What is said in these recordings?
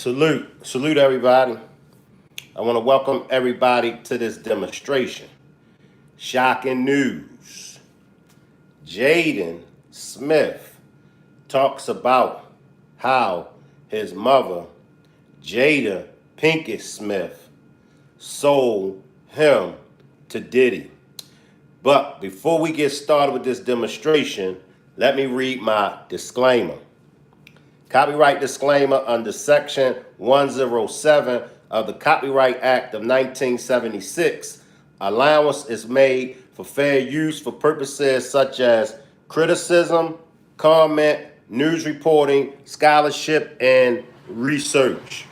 Salute everybody. I want to welcome everybody to this demonstration. Shocking news. Jaden Smith talks about how his mother, Jada Pinkett Smith, sold him to Diddy. But before we get started with this demonstration, let me read my disclaimer. Copyright disclaimer under Section 107 of the Copyright Act of 1976. Allowance is made for fair use for purposes such as criticism, comment, news reporting, scholarship, and research.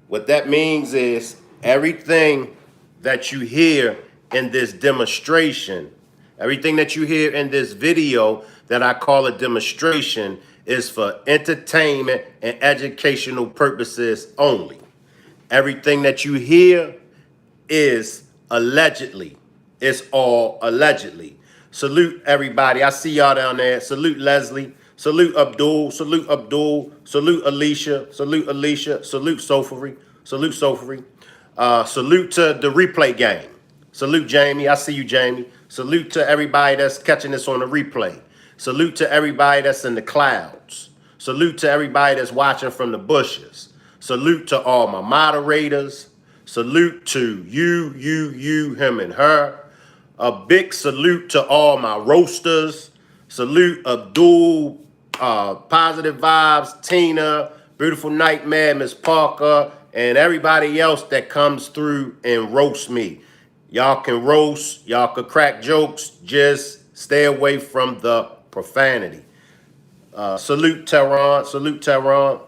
What that means is everything that you hear in this demonstration, everything that you hear in this video that I call a demonstration is for entertainment and educational purposes only. Everything that you hear is allegedly. It's all allegedly. Salute everybody. I see y'all down there. Salute Leslie. Salute Abdul. Salute Abdul. Salute Alicia. Salute Alicia. Salute Sophery. Salute Sophery. Salute to the replay game. Salute Jamie. I see you, Jamie. Salute to everybody that's catching this on the replay. Salute to everybody that's in the clouds. Salute to everybody that's watching from the bushes. Salute to all my moderators. Salute to you, him, and her. A big salute to all my roasters. Salute Abdul, Positive Vibes, Tina, Beautiful Nightmare, Miss Parker, and everybody else that comes through and roast me. Y'all can roast, y'all can crack jokes, just stay away from the profanity. Salute Tehran, salute Tehran.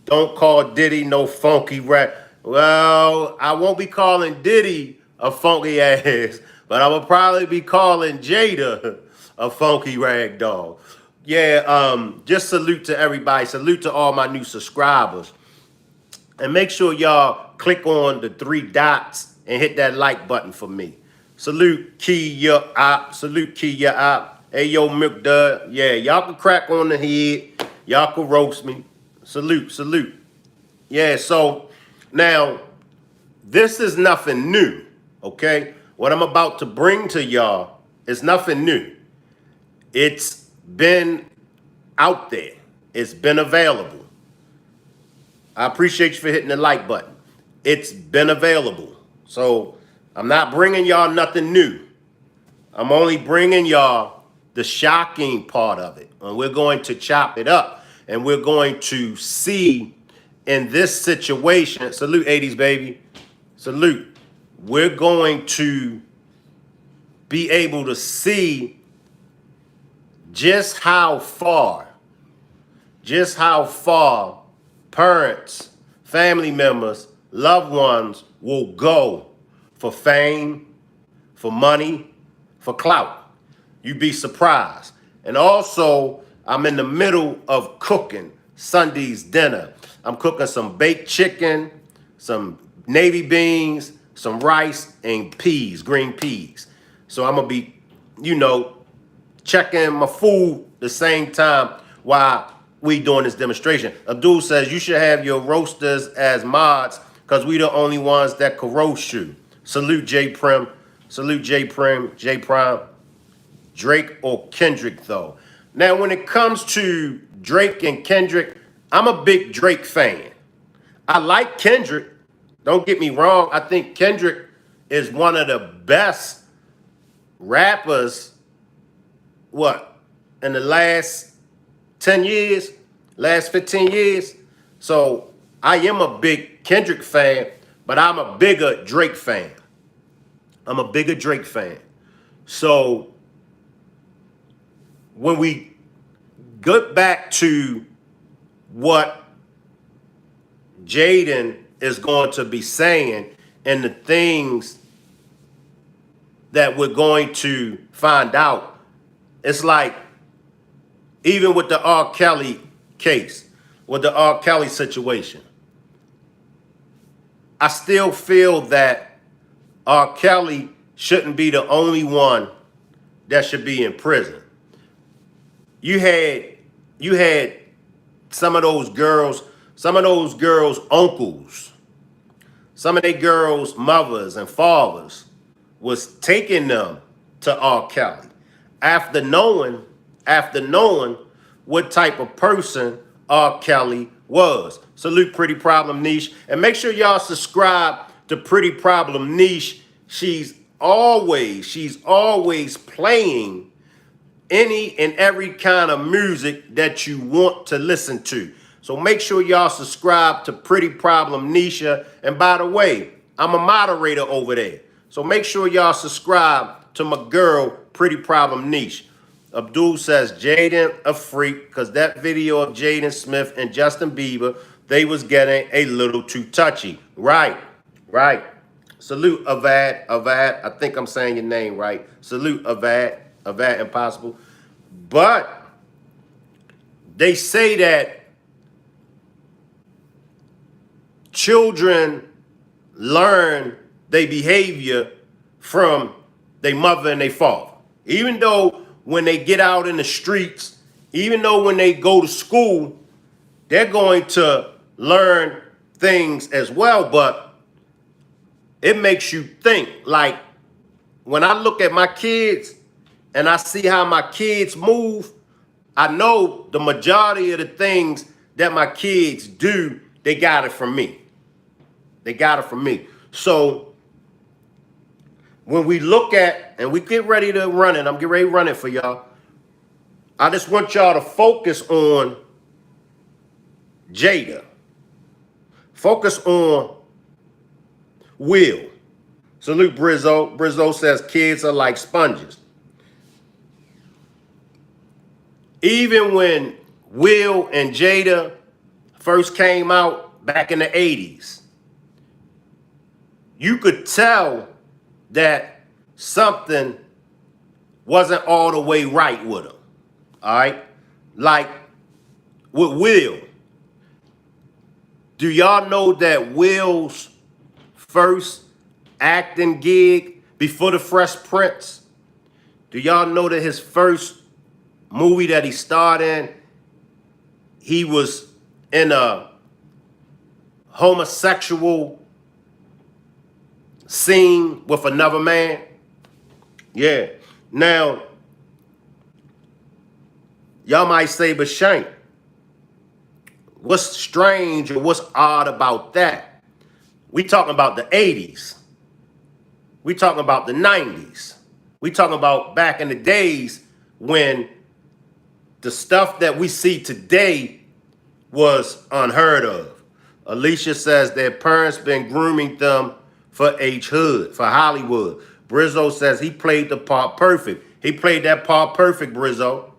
Don't call Diddy no funky rap. Well, I won't be calling Diddy a funky ass, but I will probably be calling Jada a funky rag dog. Yeah, just salute to everybody. Salute to all my new subscribers. And make sure y'all click on the 3 dots and hit that like button for me. Salute Kia Op. Salute Kia Op. Hey, yo, McDud. Yeah, y'all can crack on the head. Y'all can roast me. Salute, salute. Yeah, so now this is nothing new, okay? What I'm about to bring to y'all is nothing new. It's been out there. It's been available. I appreciate you for hitting the like button. It's been available. So I'm not bringing y'all nothing new. I'm only bringing y'all the shocking part of it. And we're going to chop it up. And we're going to see in this situation, salute 80s baby, salute. We're going to be able to see just how far parents, family members, loved ones will go for fame, for money, for clout. You'd be surprised. And also, I'm in the middle of cooking Sunday's dinner. I'm cooking some baked chicken, some navy beans, some rice, and peas, green peas. So I'm going to be, checking my food the same time while we doing this demonstration. Abdul says you should have your roasters as mods because we the only ones that can roast you. Salute J Prim. Salute J Prim, J Prime. Drake or Kendrick, though. Now, when it comes to Drake and Kendrick, I'm a big Drake fan. I like Kendrick. Don't get me wrong. I think Kendrick is one of the best rappers, in the last 10 years, last 15 years. So I am a big Kendrick fan, but I'm a bigger Drake fan. I'm a bigger Drake fan. So when we get back to what Jaden is going to be saying and the things that we're going to find out, it's like even with the R. Kelly case, with the R. Kelly situation, I still feel that R. Kelly shouldn't be the only one that should be in prison. You had some of those girls some of those girls' uncles, some of they girls' mothers and fathers was taking them to R. Kelly after knowing what type of person R. Kelly was. Salute Pretty Problem Niche. And make sure y'all subscribe to Pretty Problem Niche. She's always playing any and every kind of music that you want to listen to. So make sure y'all subscribe to Pretty Problem Nisha. And by the way, I'm a moderator over there. So make sure y'all subscribe to my girl, Pretty Problem Niche. Abdul says, Jaden a freak, because that video of Jaden Smith and Justin Bieber, they was getting a little too touchy. Right. Salute Avad. I think I'm saying your name right. Salute Avad Impossible. But they say that children learn their behavior from their mother and their father. Even though when they get out in the streets, even though when they go to school, they're going to learn things as well. But it makes you think. Like, when I look at my kids and I see how my kids move, I know the majority of the things that my kids do, they got it from me. So when we look at, and we get ready to run it, I'm getting ready to run it for y'all. I just want y'all to focus on Jada. Focus on Will. Salute Brizzo. Brizzo says kids are like sponges. Even when Will and Jada first came out back in the 80s, you could tell that something wasn't all the way right with them. All right? Like with Will. Do y'all know that Will's first acting gig before the Fresh Prince? Do y'all know that his first movie that he starred in, he was in a homosexual scene with another man? Yeah. Now, y'all might say, but Shank, what's strange or what's odd about that? We talking about the 80s. We talking about the 90s. We talking about back in the days when the stuff that we see today was unheard of. Alicia says their parents been grooming them for H Hood, for Hollywood. Brizzo says he played the part perfect. He played that part perfect, Brizzo.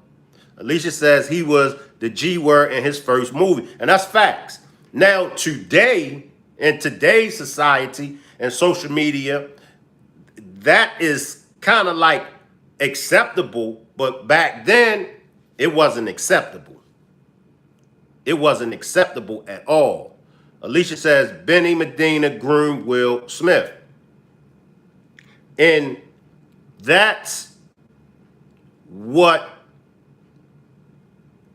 Alicia says he was the G word in his first movie. And that's facts. Now, today, in today's society and social media, that is kind of like acceptable, but back then, it wasn't acceptable. It wasn't acceptable at all. Alicia says Benny Medina groomed Will Smith. And that's what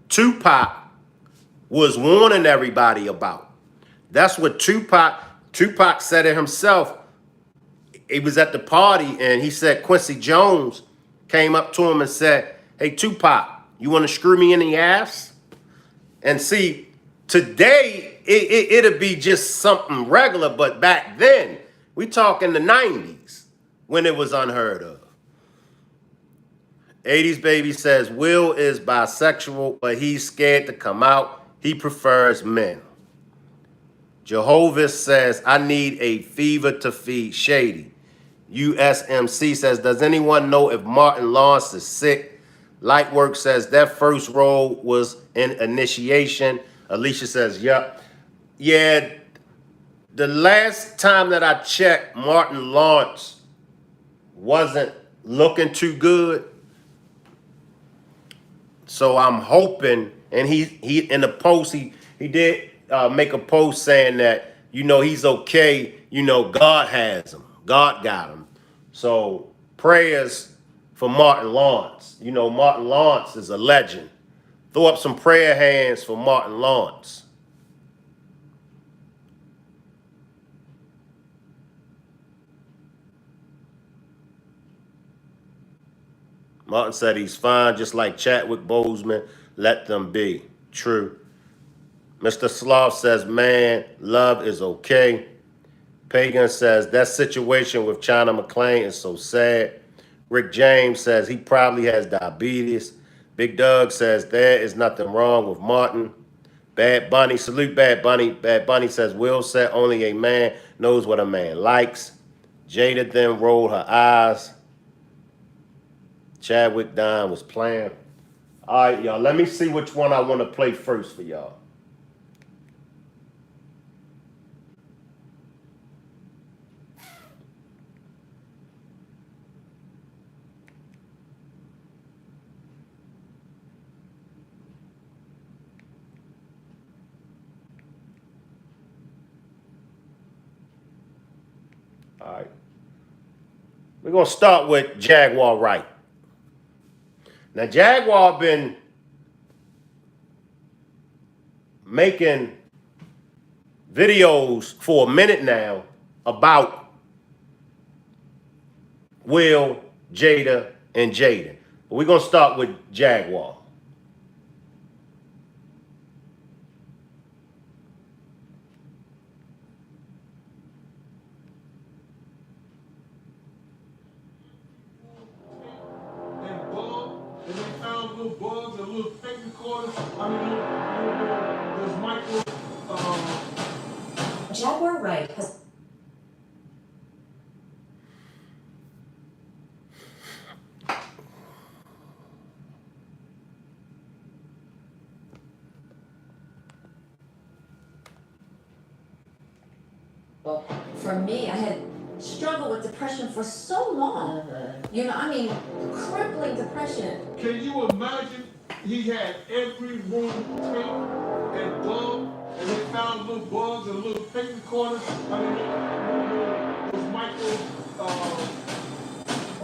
Tupac was warning everybody about. That's what Tupac said it himself. He was at the party and he said Quincy Jones came up to him and said, hey, Tupac, you want to screw me in the ass? And see, today, it'll be just something regular, but back then, we talking the 90s when it was unheard of. 80s Baby says, Will is bisexual, but he's scared to come out. He prefers men. Jehovah says, I need a fever to feed Shady. USMC says, does anyone know if Martin Lawrence is sick? Lightwork says, that first role was in Initiation. Alicia says, yep. Yeah, the last time that I checked, Martin Lawrence wasn't looking too good. So I'm hoping, and he in the post, he did make a post saying that, he's okay. God has him. God got him. So prayers for Martin Lawrence. Martin Lawrence is a legend. Throw up some prayer hands for Martin Lawrence. Martin said he's fine, just like Chadwick Boseman. Let them be. True. Mr. Sloth says, man, love is okay. Pagan says, that situation with China McClain is so sad. Rick James says he probably has diabetes. Big Doug says there is nothing wrong with Martin. Bad Bunny, salute Bad Bunny. Bad Bunny says, Will said only a man knows what a man likes. Jada then rolled her eyes. Chadwick Dine was playing. All right, y'all, let me see which one I want to play first for y'all. All right. We're going to start with Jaguar Wright. Now, Jaguar been making videos for a minute now about Will, Jada, and Jaden. But we're going to start with Jaguar. Bugs and little fake recorders. I mean, there's micro. Jaguar Wright has. Well, for me, I had struggled with depression for so long. You know, I mean, crippling depression. Can you imagine? He had every room tape and bug, and they found little bugs and little tape recorders. I mean, those micro.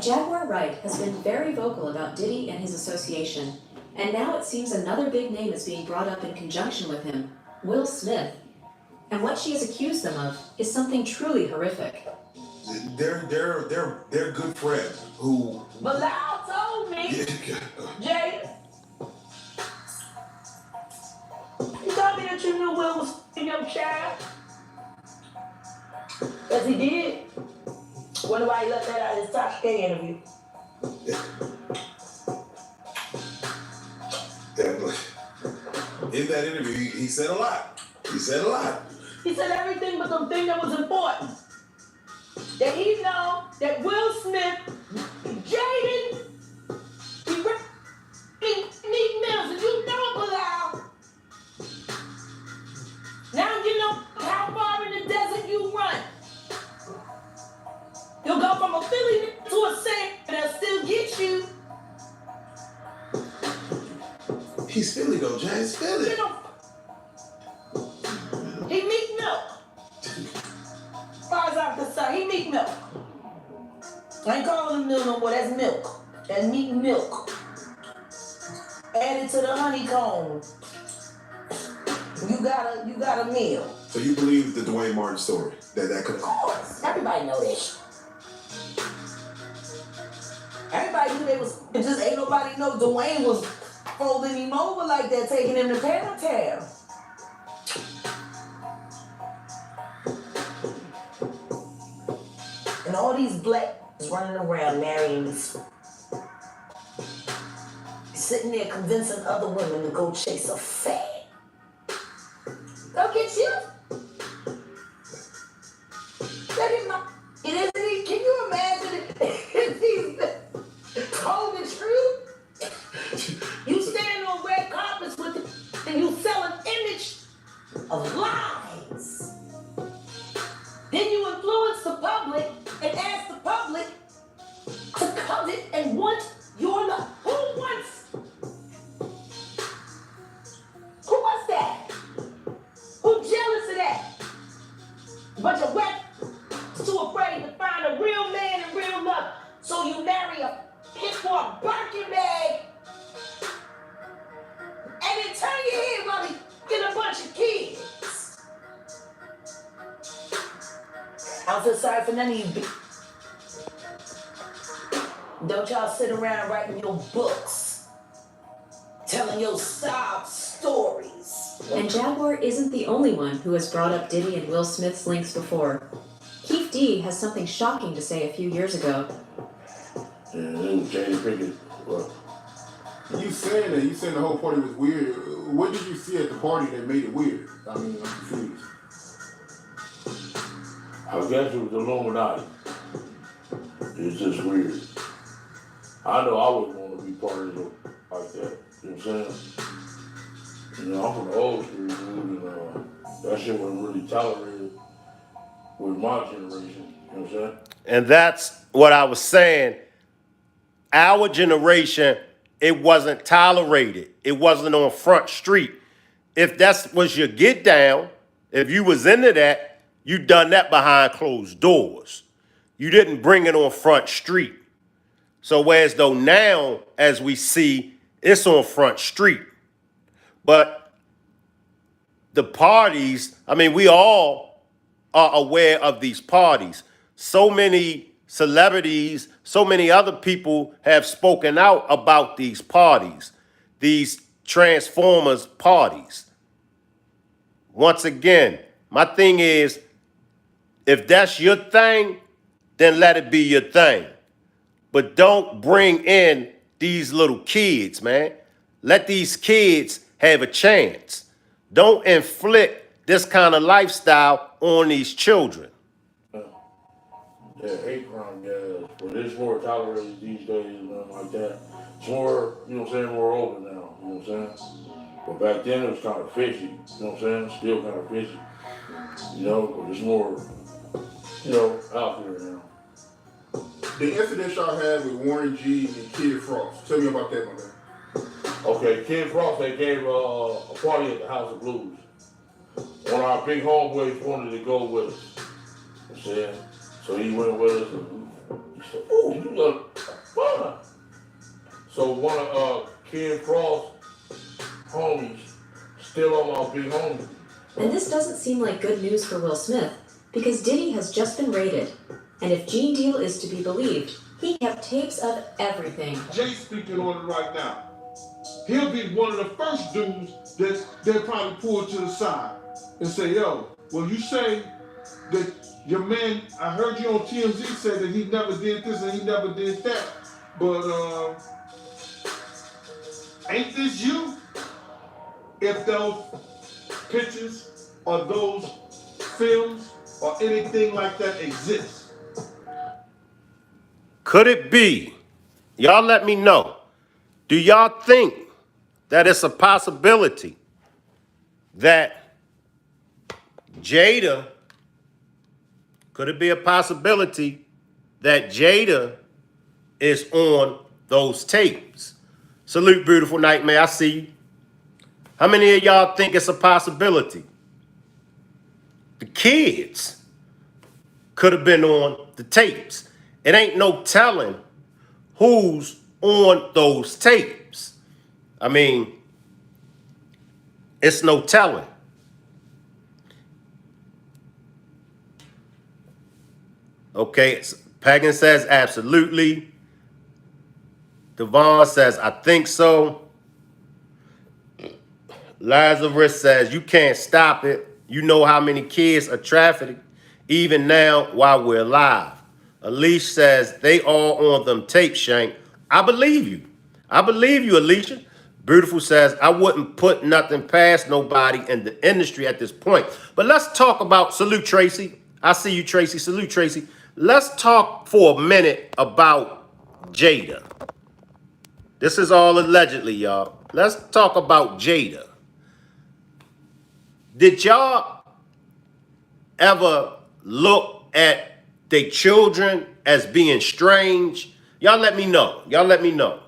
Jaguar Wright has been very vocal about Diddy and his association, and now it seems another big name is being brought up in conjunction with him, Will Smith. And what she has accused them of is something truly horrific. They're good friends who. Bilal told me, Jada. You told me that you knew Will was your child. Yes, he did. Wonder why he left that out of his Top K interview. In that interview, he said a lot. He said a lot. He said everything but the thing that was important. That he know that Will Smith, Jaden, Meek Mills, and you know Bilal. Now you know how far in the desert you run. You'll go from a Philly to a Saint, and they'll still get you. He's Philly though, James. Philly. You know, he Meek Milk. As far as I'm concerned, he Meek Milk. I ain't calling him milk no more. That's milk. That's Meek Milk. Added to the honeycomb. You got a meal. So you believe the Dwayne Martin story? That could. Of course. Everybody know this. Everybody knew they was. It just ain't nobody know Dwayne was folding him over like that, taking him to Poundtown. And all these blacks running around marrying these. Sitting there convincing other women to go chase a fad. Go get you. Let him know. It isn't he. Can you imagine if he's told the truth? You stand on red carpets with him and you sell an image of lies. Then you influence the public and ask the public to covet and want your love. Who wants? Who wants that? Who jealous of that? A bunch of wet too afraid to find a real man and real love. So you marry a hit for a Birkin bag and then turn your head while he get a bunch of kids. I don't feel sorry for none of you. Don't y'all sit around writing your books, telling your sob stories. And Jaguar isn't the only one who has brought up Diddy and Will Smith's links before. Keith D has something shocking to say a few years ago. And then Jada Pinkett, well, You saying that, you saying the whole party was weird. What did you see at the party that made it weird? I mean, I'm confused. I guess it was the Illuminati. It's just weird. I know I wouldn't want to be part of it like that. You know what I'm saying? You know, I'm from the old school, dude, and that shit wasn't really tolerated with my generation. You know what I'm saying? And that's what I was saying. Our generation, it wasn't tolerated. It wasn't on Front Street. If that was your get down, if you was into that, you done that behind closed doors. You didn't bring it on Front Street. So whereas though now, as we see, it's on Front Street. But the parties, I mean, we all are aware of these parties. So many celebrities, so many other people have spoken out about these parties, these Transformers parties. Once again, my thing is, if that's your thing, then let it be your thing. But don't bring in these little kids, man. Let these kids have a chance. Don't inflict this kind of lifestyle on these children. Yeah, hate crime, yeah. But it's more tolerated these days and nothing like that. It's more, you know what I'm saying, more open now, you know what I'm saying? But back then it was kind of fishy, you know what I'm saying? Still kind of fishy. You know, but it's more, you know, out there now. The incident y'all had with Warren G and Kid Frost. Tell me about that, my man. Okay, Kid Frost, they gave a party at the House of Blues. One of our big homeboys wanted to go with us. You know what I'm saying? So he went with us and he said, "Ooh, you look fun." So one of Kid Frost's homies still on my big homie. And this doesn't seem like good news for Will Smith, because Diddy has just been raided. And if Gene Deal is to be believed, he kept tapes of everything. Jay's speaking on it right now. He'll be one of the first dudes that they'll probably pull to the side and say, "Yo, well, you say that your man, I heard you on TMZ say that he never did this and he never did that, but ain't this you? If those pictures or those films or anything like that exist." Could it be? Y'all let me know. Do y'all think that it's a possibility that Jada, could it be a possibility that Jada is on those tapes? Salute, beautiful nightmare. I see you. How many of y'all think it's a possibility? The kids could have been on the tapes. It ain't no telling who's on those tapes. I mean, it's no telling. Okay, Pagan says absolutely. Devon says, I think so. Lazarus says, you can't stop it. You know how many kids are trafficked, even now while we're alive. Alicia says, they all on them tape, Shank. I believe you. I believe you, Alicia. Beautiful says, I wouldn't put nothing past nobody in the industry at this point. But let's talk about, salute Tracy. I see you, Tracy. Salute, Tracy. Let's talk for a minute about Jada. This is all allegedly, y'all. Let's talk about Jada. Did y'all ever look at their children as being strange? Y'all let me know. Y'all let me know.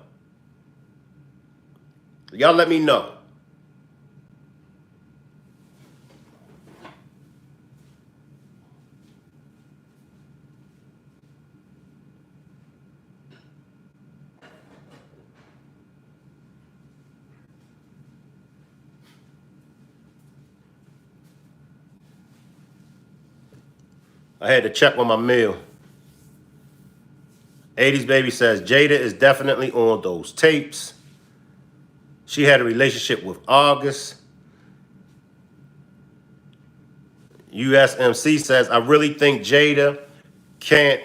Y'all let me know. I had to check on my mail. 80s Baby says, Jada is definitely on those tapes. She had a relationship with August. USMC says, I really think Jada can't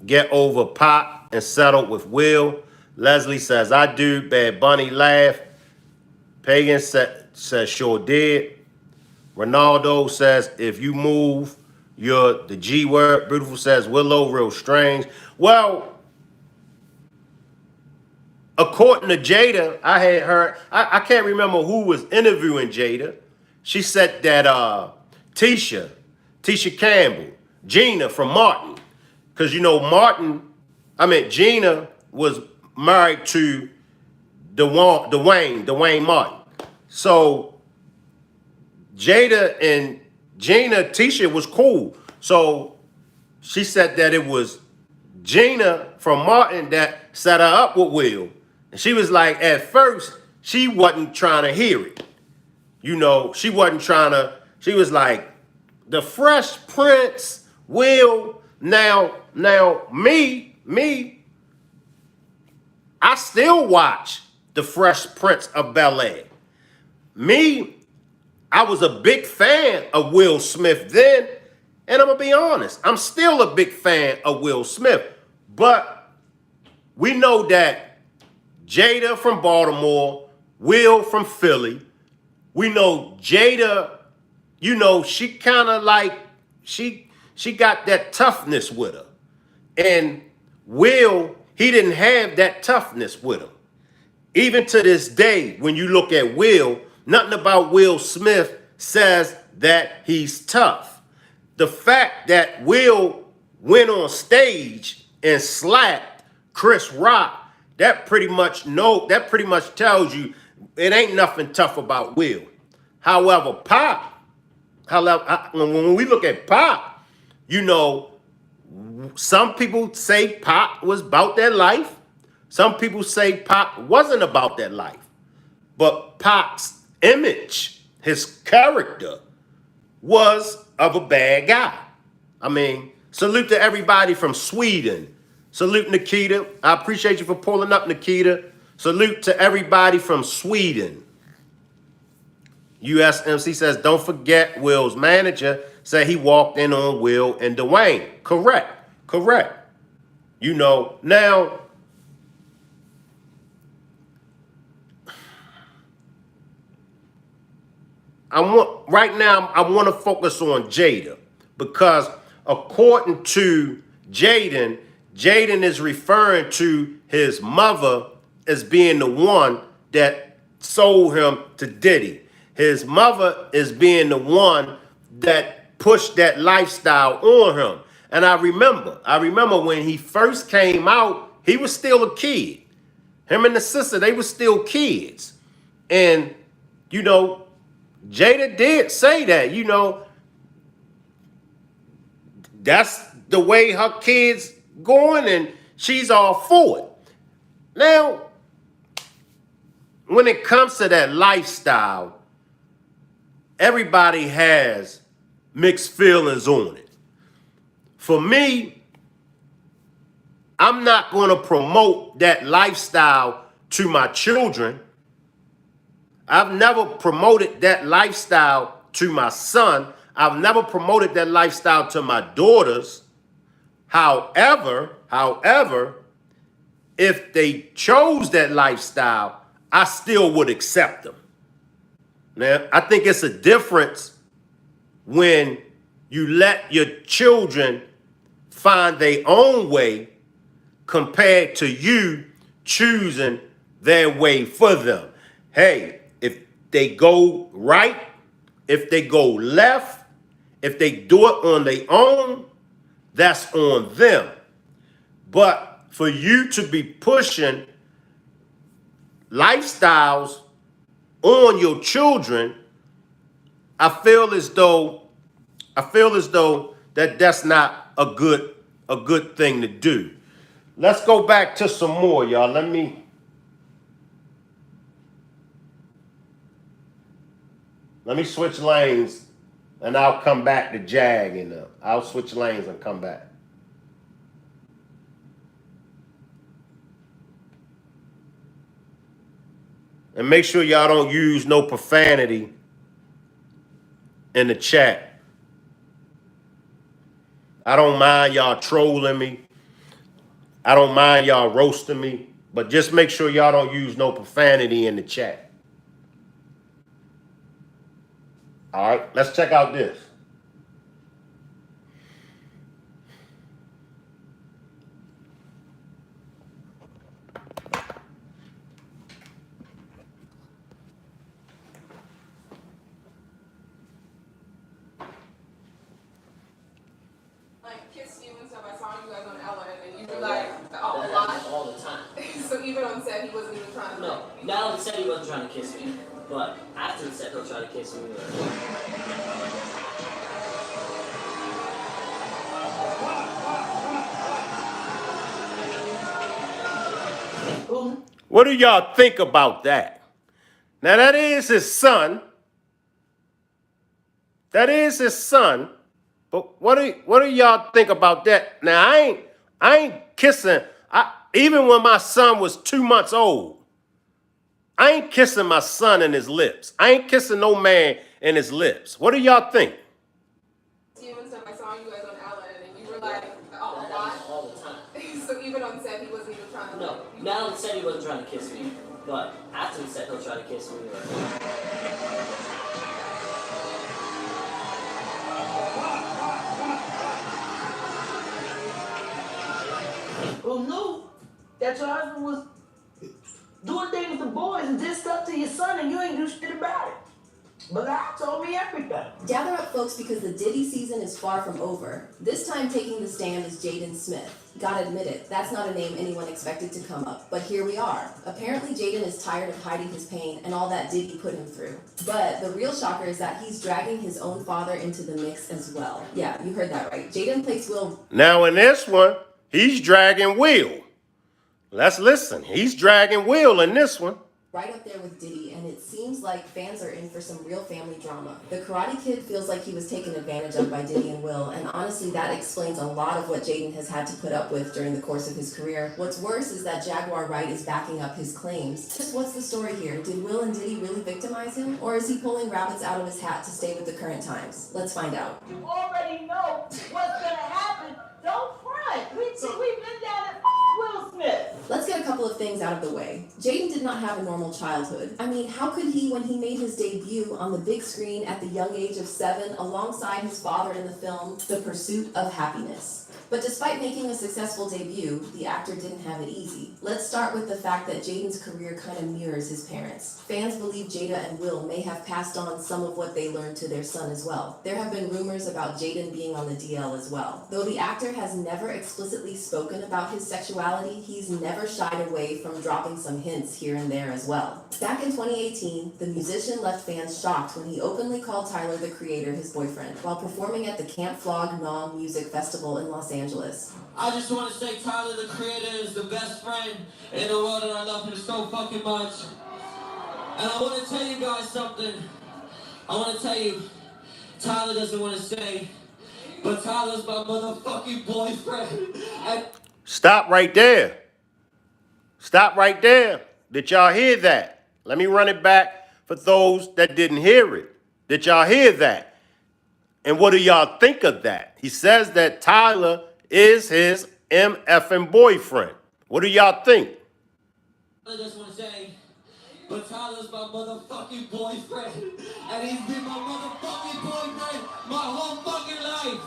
get over Pop and settle with Will. Leslie says, I do. Bad Bunny laugh. Pagan says, sure did. Ronaldo says, if you move, you're the G word. Beautiful says, Willow, real strange. Well, according to Jada, I had heard, I can't remember who was interviewing Jada. She said that Tisha Campbell, Gina from Martin, because you know Gina was married to Dwayne Martin. So Jada and Tisha was cool. So she said that it was Gina from Martin that set her up with Will. And she was like, at first, she wasn't trying to hear it. You know, she wasn't trying to, she was like, the Fresh Prince, Will, now me, I still watch the Fresh Prince of Bel-Air. Me, I was a big fan of Will Smith then, and I'm gonna be honest, I'm still a big fan of Will Smith. But we know that Jada from Baltimore, Will from Philly, we know Jada, you know, she kind of like, she got that toughness with her. And Will, he didn't have that toughness with him. Even to this day, when you look at Will, nothing about Will Smith says that he's tough. The fact that Will went on stage and slapped Chris Rock, that pretty much tells you it ain't nothing tough about Will. However, Pop, when we look at Pop, you know, some people say Pop was about that life. Some people say Pop wasn't about that life. But Pop's image, his character, was of a bad guy. I mean, salute to everybody from Sweden. Salute Nikita. I appreciate you for pulling up, Nikita. Salute to everybody from Sweden. USMC says, don't forget Will's manager said he walked in on Will and Dwayne. Correct. You know, now, I want to focus on Jada, because according to Jaden is referring to his mother as being the one that sold him to Diddy. His mother is being the one that pushed that lifestyle on him. And I remember when he first came out, he was still a kid. Him and the sister, they were still kids. And, you know, Jada did say that, you know, that's the way her kids going, and she's all for it. Now, when it comes to that lifestyle, everybody has mixed feelings on it. For me, I'm not going to promote that lifestyle to my children. I've never promoted that lifestyle to my son. I've never promoted that lifestyle to my daughters. However, if they chose that lifestyle, I still would accept them. Now, I think it's a difference when you let your children find their own way compared to you choosing their way for them. Hey, if they go right, if they go left, if they do it on their own, that's on them. But for you to be pushing lifestyles on your children, I feel as though that's not a good thing to do. Let's go back to some more, y'all. Let me switch lanes, and I'll come back to Jag, and I'll switch lanes and come back. And make sure y'all don't use no profanity in the chat. I don't mind y'all trolling me. I don't mind y'all roasting me. But just make sure y'all don't use no profanity in the chat. All right, let's check out this. Kissed you and stuff. I saw you guys on Ellen, and you were like, oh, a lot. All the time. So even on set, he wasn't even trying to. No, now on set he wasn't trying to kiss me, but after the set he'll try to kiss me. What do y'all think about that? Now that is his son. That is his son. But what do y'all think about that? Now I ain't kissing. Even when my son was 2 months old, I ain't kissing my son in his lips. I ain't kissing no man in his lips. What do y'all think? You and stuff. I saw you guys on Ellen, and you were like, oh, a lot. All the time. So even on set, he wasn't even trying to. No, now on set he wasn't trying to kiss me, but after the set he'll try to kiss me. Well, no, that your husband was doing things with the boys and did stuff to your son and you ain't do shit about it. But God told me everything. Gather up, folks, because the Diddy season is far from over. This time taking the stand is Jaden Smith. Gotta admit it, that's not a name anyone expected to come up, but here we are. Apparently Jaden is tired of hiding his pain and all that Diddy put him through. But the real shocker is that he's dragging his own father into the mix as well. Yeah, you heard that right. Jaden plays Will. Now in this one, he's dragging Will. Let's listen. He's dragging Will in this one. Right up there with Diddy, and it seems like fans are in for some real family drama. The Karate Kid feels like he was taken advantage of by Diddy and Will, and honestly that explains a lot of what Jaden has had to put up with during the course of his career. What's worse is that Jaguar Wright is backing up his claims. Just what's the story here? Did Will and Diddy really victimize him? Or is he pulling rabbits out of his hat to stay with the current times? Let's find out. You already know what's gonna happen. Don't front. We've been down at Will Smith. Let's get a couple of things out of the way. Jaden did not have a normal childhood. I mean, how could he, when he made his debut on the big screen at the young age of 7, alongside his father in the film, The Pursuit of Happiness? But despite making a successful debut, the actor didn't have it easy. Let's start with the fact that Jaden's career kind of mirrors his parents. Fans believe Jada and Will may have passed on some of what they learned to their son as well. There have been rumors about Jaden being on the DL as well. Though the actor has never explicitly spoken about his sexuality, he's never shied away from dropping some hints here and there as well. Back in 2018, the musician left fans shocked when he openly called Tyler, the Creator, his boyfriend, while performing at the Camp Flog Gnaw Music Festival in Los Angeles. I just want to say Tyler, the Creator, is the best friend in the world, and I love him so fucking much. And I want to tell you guys something. I want to tell you, Tyler doesn't want to stay, but Tyler's my motherfucking boyfriend. And Stop right there. Stop right there. Did y'all hear that? Let me run it back for those that didn't hear it. Did y'all hear that? And what do y'all think of that? He says that Tyler is his MFing boyfriend. What do y'all think? I just want to say, but Tyler's my motherfucking boyfriend, and he's been my motherfucking boyfriend my whole fucking life.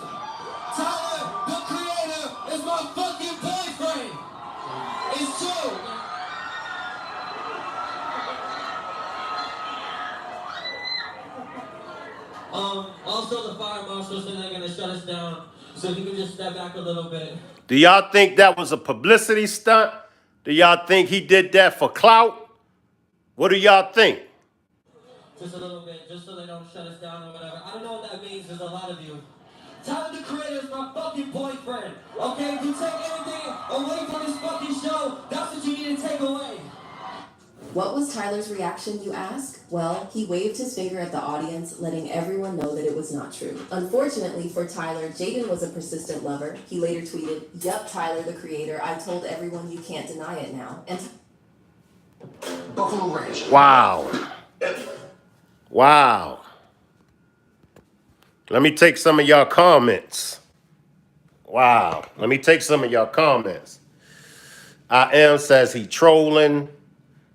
Tyler, the Creator, is my fucking boyfriend. It's true. Also, the fire marshal said they're gonna shut us down, so if you can just step back a little bit. Do y'all think that was a publicity stunt? Do y'all think he did that for clout? What do y'all think? Just a little bit, just so they don't shut us down or whatever. I don't know what that means, there's a lot of you. Tyler, the Creator, is my fucking boyfriend, okay? If you take anything away from this fucking show, that's what you need to take away. What was Tyler's reaction, you ask? Well, he waved his finger at the audience, letting everyone know that it was not true. Unfortunately for Tyler, Jaden was a persistent lover. He later tweeted, "Yup, Tyler, the Creator, I told everyone you can't deny it now." And Buffalo Ranch. Wow. Wow. Let me take some of y'all comments. Wow. Let me take some of y'all comments. I am says he trolling.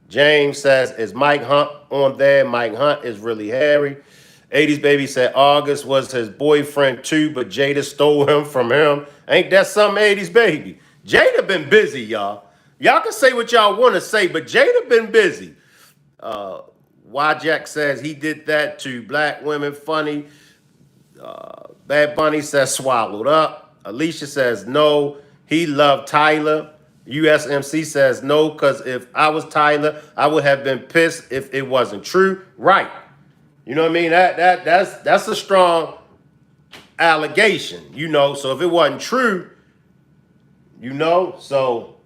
James says, is Mike Hunt on there? Mike Hunt is really hairy. 80s Baby said August was his boyfriend too, but Jada stole him from him. Ain't that something, 80s Baby? Jada been busy, y'all. Y'all can say what y'all want to say, but Jada been busy. Wajak says he did that to black women funny. Bad Bunny says swallowed up. Alicia says no, he loved Tyler. USMC says no, because if I was Tyler, I would have been pissed if it wasn't true. Right. You know what I mean? That's a strong allegation, you know. So if it wasn't true, you know, so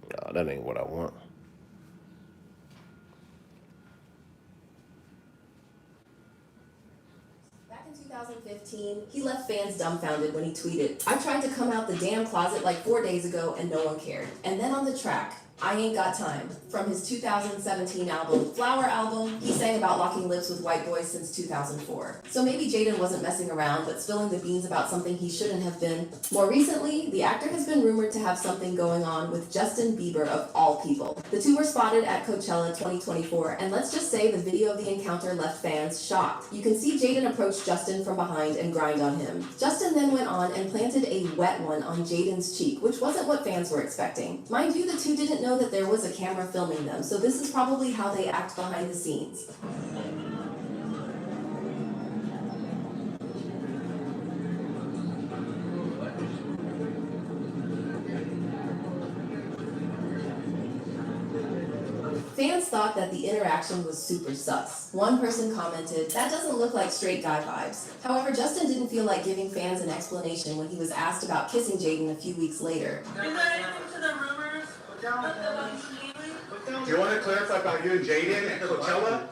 no, that ain't what I want. Back in 2015, he left fans dumbfounded when he tweeted, I tried to come out the damn closet like 4 days ago and no one cared. And then on the track, I Ain't Got Time, from his 2017 album, Flower Album, he sang about locking lips with white boys since 2004. So maybe Jaden wasn't messing around, but spilling the beans about something he shouldn't have been. More recently, the actor has been rumored to have something going on with Justin Bieber of all people. The two were spotted at Coachella 2024, and let's just say the video of the encounter left fans shocked. You can see Jaden approach Justin from behind and grind on him. Justin then went on and planted a wet one on Jaden's cheek, which wasn't what fans were expecting. Mind you, the two didn't know that there was a camera filming them, so this is probably how they act behind the scenes. Fans thought that the interaction was super sus. One person commented, that doesn't look like straight guy vibes. However, Justin didn't feel like giving fans an explanation when he was asked about kissing Jaden a few weeks later. Is there anything to the rumors? Do you want to clarify about you and Jaden at Coachella?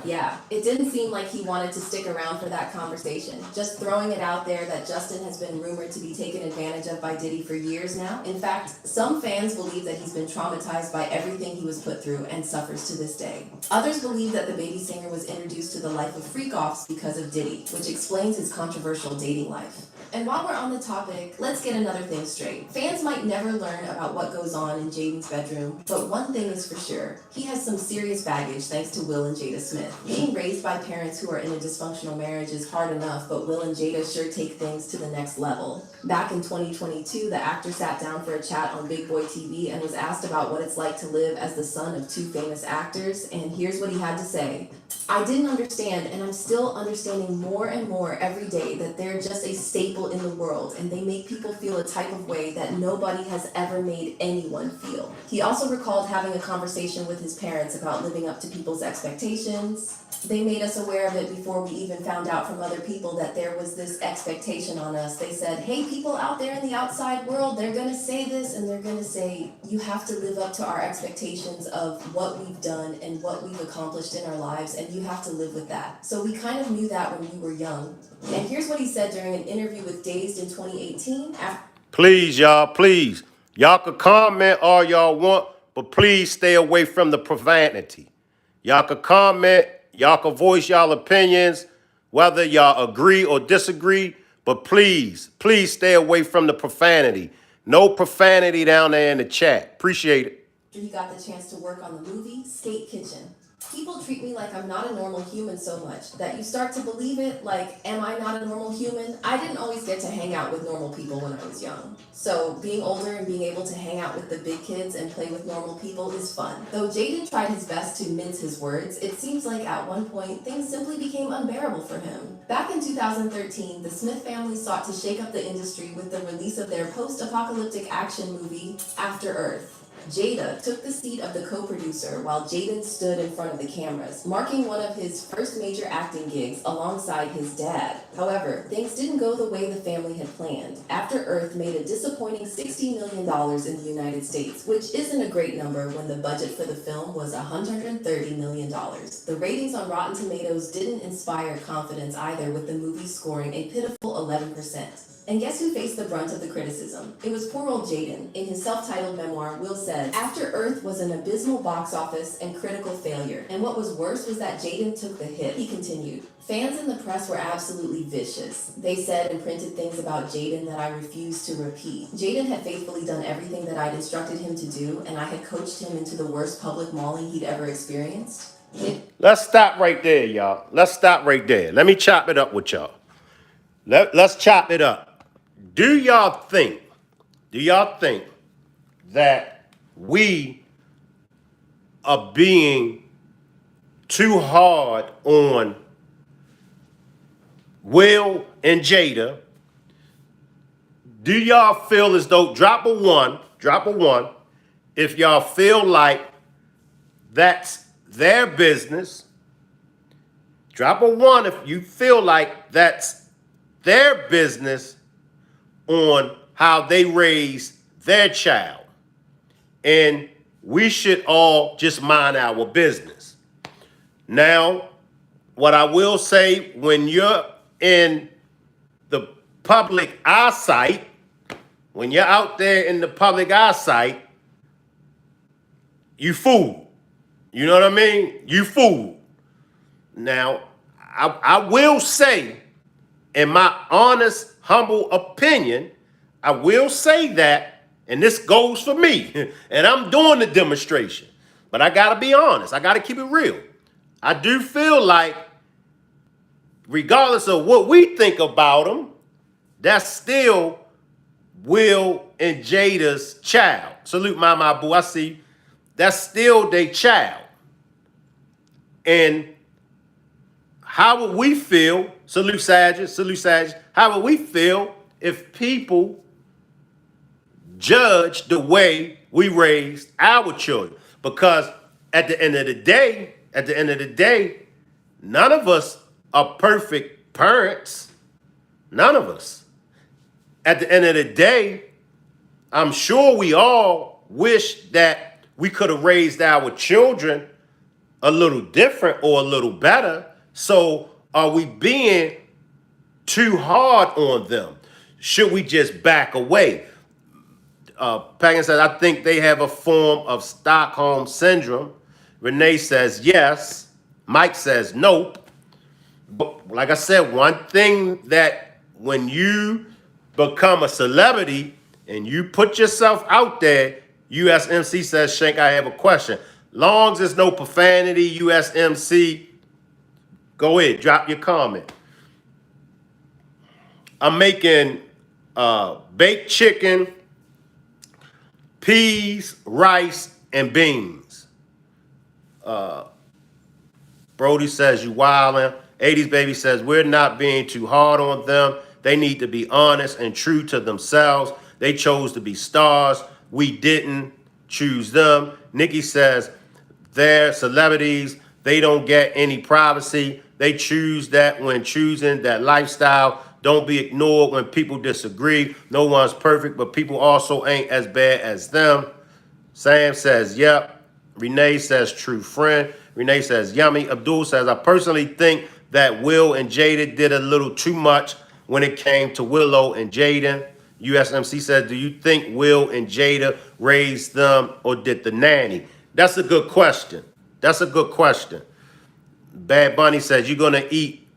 Yeah, it didn't seem like he wanted to stick around for that conversation. Just throwing it out there that Justin has been rumored to be taken advantage of by Diddy for years now. In fact, some fans believe that he's been traumatized by everything he was put through and suffers to this day. Others believe that the baby singer was introduced to the life of freak-offs because of Diddy, which explains his controversial dating life. And while we're on the topic, let's get another thing straight. Fans might never learn about what goes on in Jaden's bedroom, but one thing is for sure. He has some serious baggage thanks to Will and Jada Smith. Being raised by parents who are in a dysfunctional marriage is hard enough, but Will and Jada sure take things to the next level. Back in 2022, the actor sat down for a chat on Big Boy TV and was asked about what it's like to live as the son of two famous actors, and here's what he had to say. I didn't understand, and I'm still understanding more and more every day that they're just a staple in the world, and they make people feel a type of way that nobody has ever made anyone feel. He also recalled having a conversation with his parents about living up to people's expectations. They made us aware of it before we even found out from other people that there was this expectation on us. They said, hey, people out there in the outside world, they're gonna say this and they're gonna say, you have to live up to our expectations of what we've done and what we've accomplished in our lives, and you have to live with that. So we kind of knew that when we were young. And here's what he said during an interview with Dazed in 2018. Please, y'all, please. Y'all could comment all y'all want, but please stay away from the profanity. Y'all could comment, y'all could voice y'all opinions, whether y'all agree or disagree, but please, please stay away from the profanity. No profanity down there in the chat. Appreciate it. He got the chance to work on the movie Skate Kitchen. People treat me like I'm not a normal human so much that you start to believe it, like, am I not a normal human? I didn't always get to hang out with normal people when I was young. So being older and being able to hang out with the big kids and play with normal people is fun. Though Jaden tried his best to mince his words, it seems like at one point things simply became unbearable for him. Back in 2013, the Smith family sought to shake up the industry with the release of their post-apocalyptic action movie, After Earth. Jada took the seat of the co-producer while Jaden stood in front of the cameras, marking one of his first major acting gigs alongside his dad. However, things didn't go the way the family had planned. After Earth made a disappointing $60 million in the United States, which isn't a great number when the budget for the film was $130 million. The ratings on Rotten Tomatoes didn't inspire confidence either, with the movie scoring a pitiful 11%. And guess who faced the brunt of the criticism? It was poor old Jaden. In his self-titled memoir, Will said, "After Earth was an abysmal box office and critical failure. And what was worse was that Jaden took the hit." He continued, "Fans and the press were absolutely vicious. They said and printed things about Jaden that I refused to repeat. Jaden had faithfully done everything that I'd instructed him to do, and I had coached him into the worst public mauling he'd ever experienced." Let's stop right there, y'all. Let's stop right there. Let me chop it up with y'all. Let's chop it up. Do y'all think that we are being too hard on Will and Jada? Do y'all feel as though, drop a one, if y'all feel like that's their business? Drop a one if you feel like that's their business on how they raise their child. And we should all just mind our business. Now, what I will say, when you're in the public eyesight, when you're out there in the public eyesight, you fool. You know what I mean? You fool. Now, I will say, in my honest, humble opinion, I will say that, and this goes for me, and I'm doing the demonstration, but I got to be honest. I got to keep it real. I do feel like, regardless of what we think about them, that's still Will and Jada's child. Salute, Mama Boo. I see. That's still their child. And how would we feel? Salute Sages. How would we feel if people judge the way we raised our children? Because at the end of the day, none of us are perfect parents. None of us. At the end of the day, I'm sure we all wish that we could have raised our children a little different or a little better. So are we being too hard on them? Should we just back away? Pagan says, I think they have a form of Stockholm syndrome. Renee says yes. Mike says nope. But like I said, one thing that when you become a celebrity and you put yourself out there, USMC says, Shank, I have a question. Long as there's no profanity, USMC, go ahead, drop your comment. I'm making baked chicken, peas, rice, and beans. Brody says, you wildin'. 80s Baby says, we're not being too hard on them. They need to be honest and true to themselves. They chose to be stars. We didn't choose them. Nikki says, they're celebrities. They don't get any privacy. They choose that when choosing that lifestyle. Don't be ignored when people disagree. No one's perfect, but people also ain't as bad as them. Sam says, yep. Renee says, true friend. Renee says, yummy. Abdul says, I personally think that Will and Jada did a little too much when it came to Willow and Jaden. USMC says, do you think Will and Jada raised them or did the nanny? That's a good question. That's a good question. Bad Bunny says, you're going to eat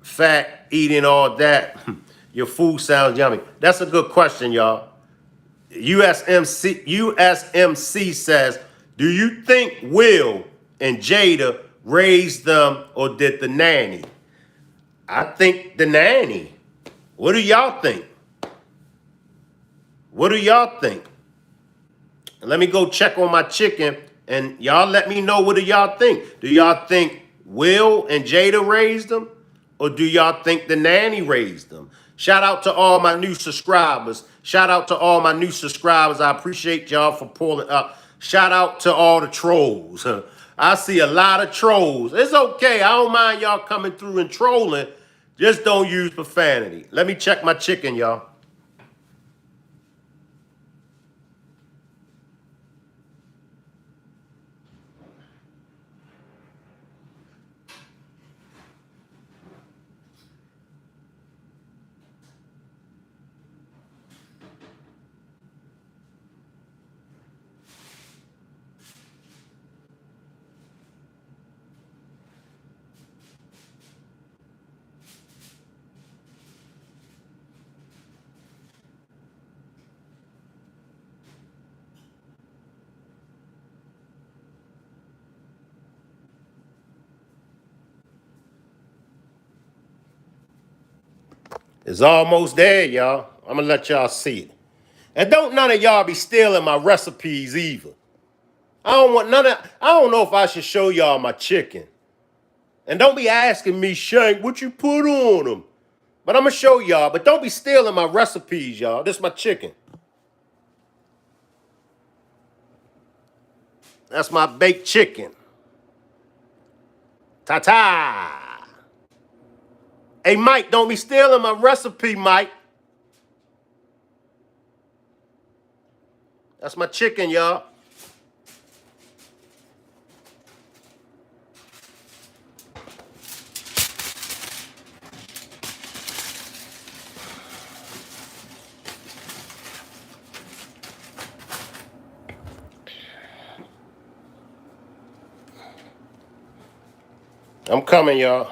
fat, eating all that. Your food sounds yummy. That's a good question, y'all. USMC says, do you think Will and Jada raised them or did the nanny? I think the nanny. What do y'all think? What do y'all think? Let me go check on my chicken and y'all let me know, what do y'all think? Do y'all think Will and Jada raised them or do y'all think the nanny raised them? Shout out to all my new subscribers. Shout out to all my new subscribers. I appreciate y'all for pulling up. Shout out to all the trolls. I see a lot of trolls. It's okay. I don't mind y'all coming through and trolling. Just don't use profanity. Let me check my chicken, y'all. It's almost there, y'all. I'm gonna let y'all see it. And don't none of y'all be stealing my recipes either. I don't know if I should show y'all my chicken. And don't be asking me, Shank, what you put on them? But I'm gonna show y'all. But don't be stealing my recipes, y'all. This is my chicken. That's my baked chicken. Ta-ta. Hey, Mike, don't be stealing my recipe, Mike. That's my chicken, y'all. I'm coming, y'all.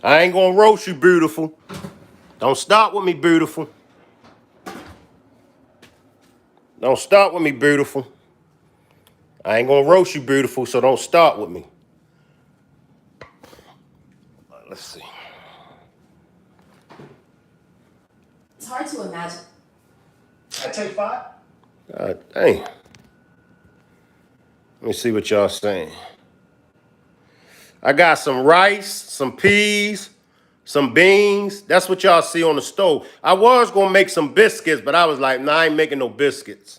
I ain't gonna roast you, beautiful. Don't start with me, beautiful. Don't start with me, beautiful. I ain't gonna roast you, beautiful, so don't start with me. Let's see. It's hard to imagine. I take 5. God dang. Let me see what y'all saying. I got some rice, some peas, some beans. That's what y'all see on the stove. I was gonna make some biscuits, but I was like, nah, I ain't making no biscuits.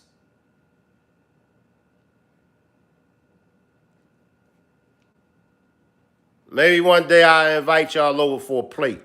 Maybe one day I'll invite y'all over for a plate.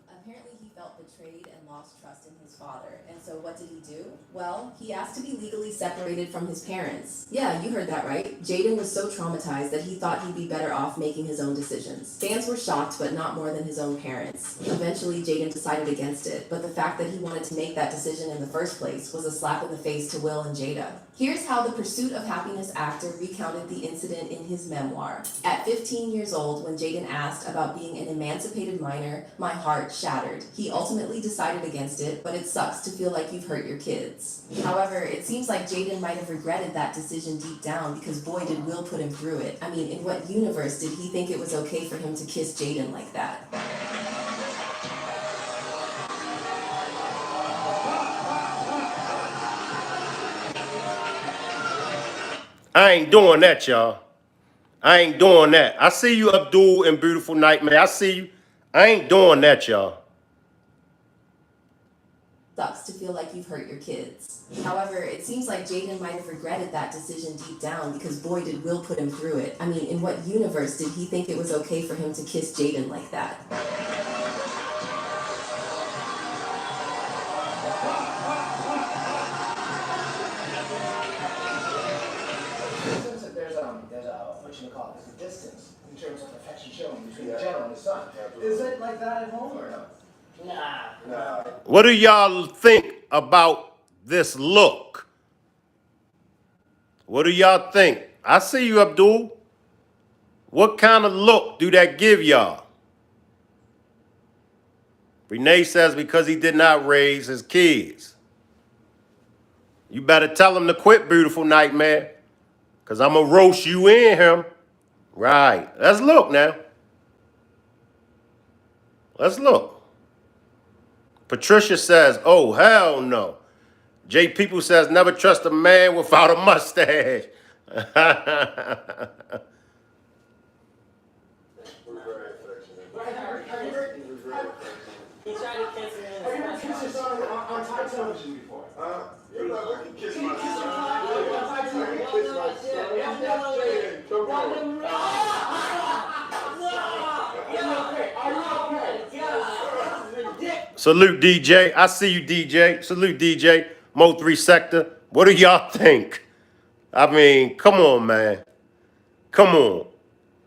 Apparently he felt betrayed and lost trust in his father. And so what did he do? Well, he asked to be legally separated from his parents. Yeah, you heard that right. Jaden was so traumatized that he thought he'd be better off making his own decisions. Fans were shocked, but not more than his own parents. Eventually, Jaden decided against it, but the fact that he wanted to make that decision in the first place was a slap in the face to Will and Jada. Here's how the Pursuit of Happiness actor recounted the incident in his memoir. At 15 years old, when Jaden asked about being an emancipated minor, my heart shattered. He ultimately decided against it, but it sucks to feel like you've hurt your kids. However, it seems like Jaden might have regretted that decision deep down because boy did Will put him through it. I mean, in what universe did he think it was okay for him to kiss Jaden like that? I ain't doing that, y'all. I ain't doing that. I see you, Abdul and Beautiful Nightmare. I see you. I ain't doing that, y'all. Sucks to feel like you've hurt your kids. However, it seems like Jaden might have regretted that decision deep down because boy did Will put him through it. I mean, in what universe did he think it was okay for him to kiss Jaden like that? There's a what you call it? There's a distance in terms of affection shown between the general and his son. Is it like that at home or no? Nah. What do y'all think about this look? What do y'all think? I see you, Abdul. What kind of look do that give y'all? Renee says because he did not raise his kids. You better tell him to quit, Beautiful Nightmare, because I'm going to roast you in him. Right. Let's look now. Let's look. Patricia says, oh, hell no. J People says, never trust a man without a mustache. He tried to kiss me. Have you ever kissed your son on Thai television before? You know, I can kiss Can you my kiss your son. son on Thai television? Come on. Salute DJ. I see you, DJ. Salute DJ. Mo 3 Sector. What do y'all think? I mean, come on, man. Come on.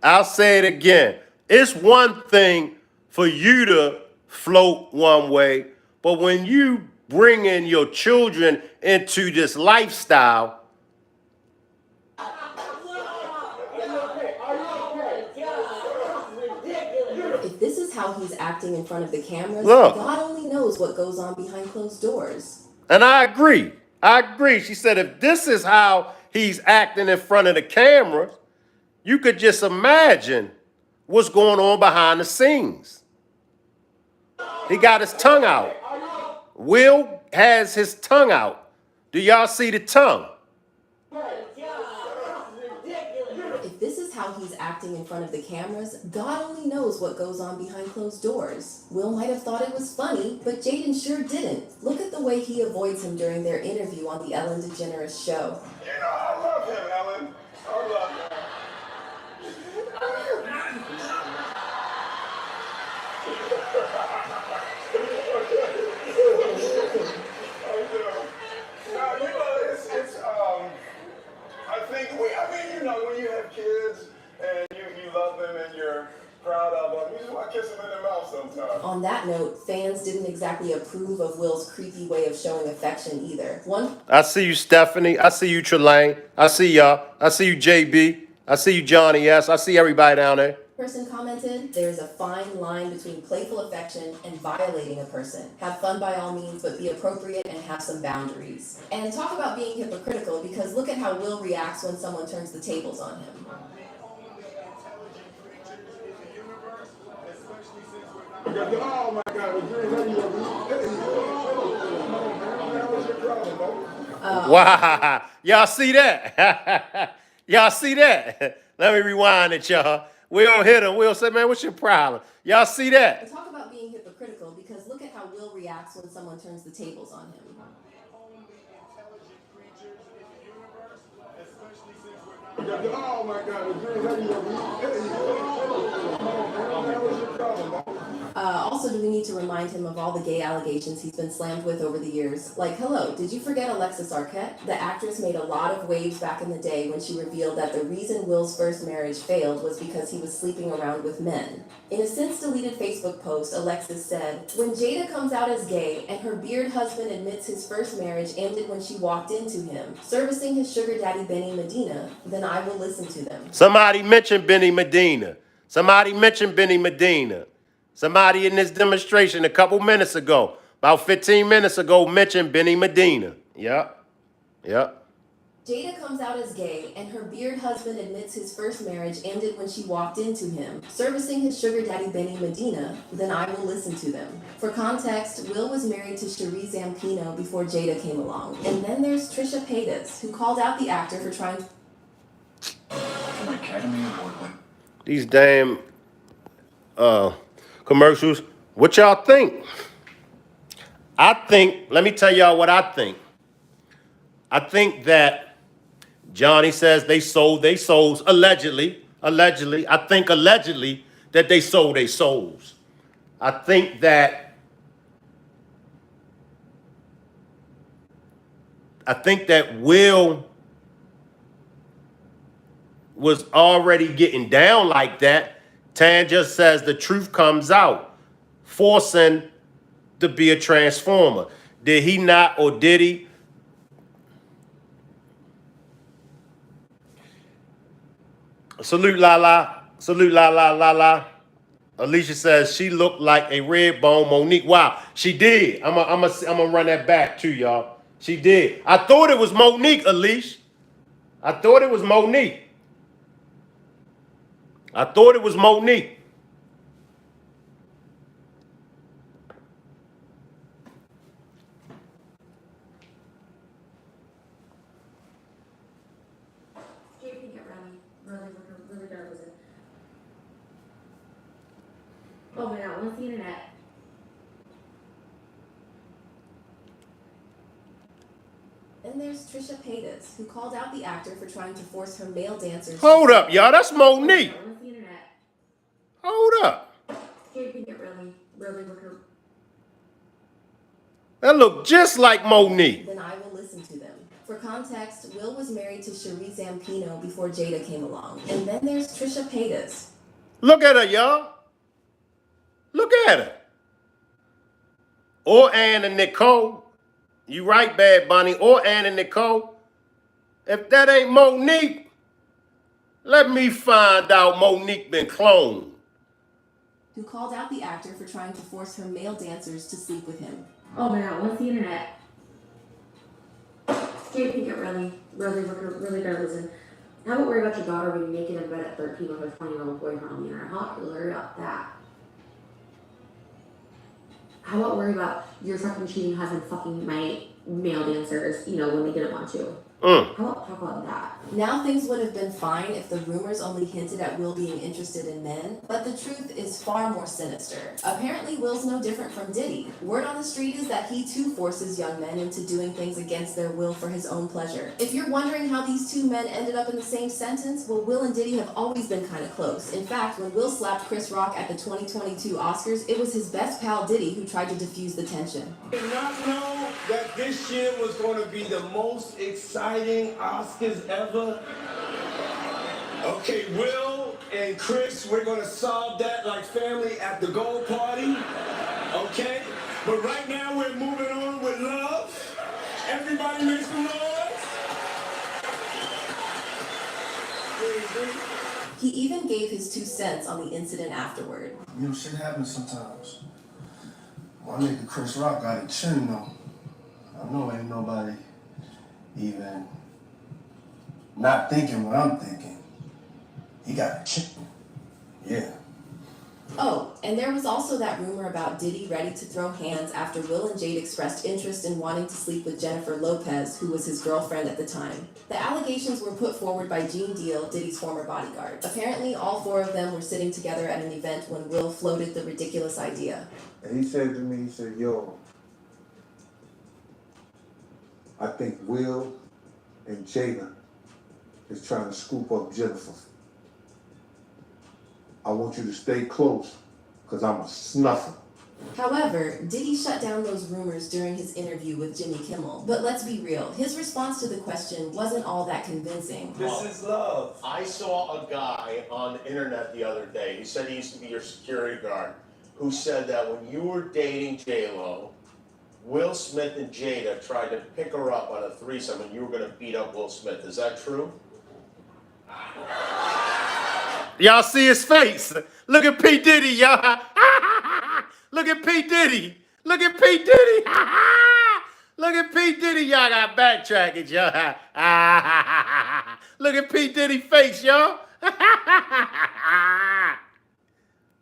I'll say it again. It's one thing for you to float one way, but when you bring in your children into this lifestyle, If this is how he's acting in front of the cameras, look. God only knows what goes on behind closed doors. And I agree. I agree. She said, if this is how he's acting in front of the cameras, you could just imagine what's going on behind the scenes. He got his tongue out. Will has his tongue out. Do y'all see the tongue? If this is how he's acting in front of the cameras, God only knows what goes on behind closed doors. Will might have thought it was funny, but Jaden sure didn't. Look at the way he avoids him during their interview on the Ellen DeGeneres show. You know, I love him, Ellen. I love him. When you have kids and you love them and you're proud of them, you just want to kiss them in the mouth sometimes. On that note, fans didn't exactly approve of Will's creepy way of showing affection either. I see you, Stephanie. I see you, Trelane. I see y'all. I see you, JB. I see you, Johnny S. I see everybody down there. Person commented, there's a fine line between playful affection and violating a person. Have fun by all means, but be appropriate and have some boundaries. And talk about being hypocritical, because look at how Will reacts when someone turns the tables on him. Oh my God, wow. Y'all see that? Y'all see that? Let me rewind it, y'all. We don't hit him. We'll say, man, what's your problem? Y'all see that? And talk about being hypocritical, because look at how Will reacts when someone turns the tables on him. oh my God. Also, do we need to remind him of all the gay allegations he's been slammed with over the years? Like, hello, did you forget Alexis Arquette? The actress made a lot of waves back in the day when she revealed that the reason Will's first marriage failed was because he was sleeping around with men. In a since-deleted Facebook post, Alexis said, when Jada comes out as gay and her beard husband admits his first marriage ended when she walked into him, servicing his sugar daddy Benny Medina, then I will listen to them. Somebody mentioned Benny Medina. Somebody mentioned Benny Medina. Somebody in this demonstration a couple minutes ago, about 15 minutes ago, mentioned Benny Medina. Yep. Jada comes out as gay, and her beard husband admits his first marriage ended when she walked into him, servicing his sugar daddy Benny Medina, then I will listen to them. For context, Will was married to Cherie Zampino before Jada came along. And then there's Trisha Paytas, who called out the actor for trying An Academy Award winner. These damn commercials. What y'all think? Let me tell y'all what I think. I think that Johnny says they sold their souls, allegedly. I think allegedly that they sold their souls. I think that Will was already getting down like that. Tan just says the truth comes out, forcing to be a transformer. Did he not, or did he? Salute la la. Salute la la la la. Alicia says she looked like a red bone Monique. Wow, she did. I'm gonna run that back to y'all. She did. I thought it was Monique, Alicia. I thought it was Monique. Really dark was it? Oh my god, what's the internet? Then there's Trisha Paytas, who called out the actor for trying to force her male dancers. Hold up, y'all. That's Monique. What's the internet? Hold up. Can't think it really with her. That look just like Monique. Then I will listen to them. For context, Will was married to Cherie Zampino before Jada came along. And then there's Trisha Paytas. Look at her, y'all. Look at her. Or Ann and Nicole. You right, Bad Bunny. Or Ann and Nicole. If that ain't Monique, let me find out Monique been cloned. Who called out the actor for trying to force her male dancers to sleep with him. Oh my god, what's the internet? Can't think it really does. And how about worry about your daughter being naked in bed at 13 with her 20-year-old boyfriend on the internet? How about worry about that? How about worry about your fucking cheating husband fucking my male dancers, when they didn't want to? How about talk about that? Now things would have been fine if the rumors only hinted at Will being interested in men, but the truth is far more sinister. Apparently Will's no different from Diddy. Word on the street is that he too forces young men into doing things against their will for his own pleasure. If you're wondering how these two men ended up in the same sentence, well, Will and Diddy have always been kind of close. In fact, when Will slapped Chris Rock at the 2022 Oscars, it was his best pal Diddy who tried to diffuse the tension. Did not know that this year was going to be the most exciting Oscars ever. Okay, Will and Chris, we're going to solve that like family at the gold party. Okay? But right now we're moving on with love. Everybody make some noise. He even gave his 2 cents on the incident afterward. Shit happens sometimes. My nigga Chris Rock got a chin though. I know ain't nobody even not thinking what I'm thinking. He got a chin. Yeah. Oh, and there was also that rumor about Diddy ready to throw hands after Will and Jade expressed interest in wanting to sleep with Jennifer Lopez, who was his girlfriend at the time. The allegations were put forward by Gene Deal, Diddy's former bodyguard. Apparently, all 4 of them were sitting together at an event when Will floated the ridiculous idea. And he said to me, he said, yo, I think Will and Jada is trying to scoop up Jennifer. I want you to stay close, because I'm a snuffer. However, Diddy shut down those rumors during his interview with Jimmy Kimmel. But let's be real, his response to the question wasn't all that convincing. This is love. I saw a guy on the internet the other day. He said he used to be your security guard, who said that when you were dating J-Lo, Will Smith and Jada tried to pick her up on a threesome and you were going to beat up Will Smith. Is that true? Y'all see his face. Look at P. Diddy, y'all. Look at P. Diddy. Look at P. Diddy. Look at P. Diddy. Y'all got backtrackage, y'all. Look at P. Diddy face, y'all.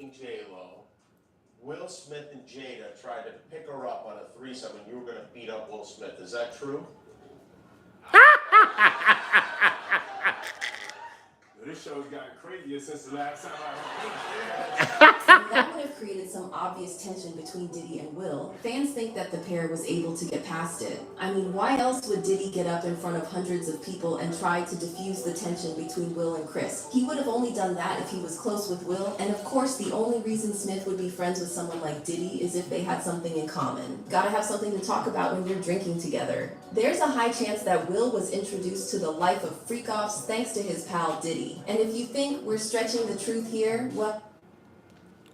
J-Lo, Will Smith and Jada tried to pick her up on a threesome and you were going to beat up Will Smith. Is that true? This show's gotten crazier since the last time That would have created some obvious tension between Diddy and Will. Fans think that the pair was able to get past it. I mean, why else would Diddy get up in front of hundreds of people and try to diffuse the tension between Will and Chris? He would have only done that if he was close with Will, and of course the only reason Smith would be friends with someone like Diddy is if they had something in common. Gotta have something to talk about when you're drinking together. There's a high chance that Will was introduced to the life of freak-offs thanks to his pal Diddy. And if you think we're stretching the truth here, well...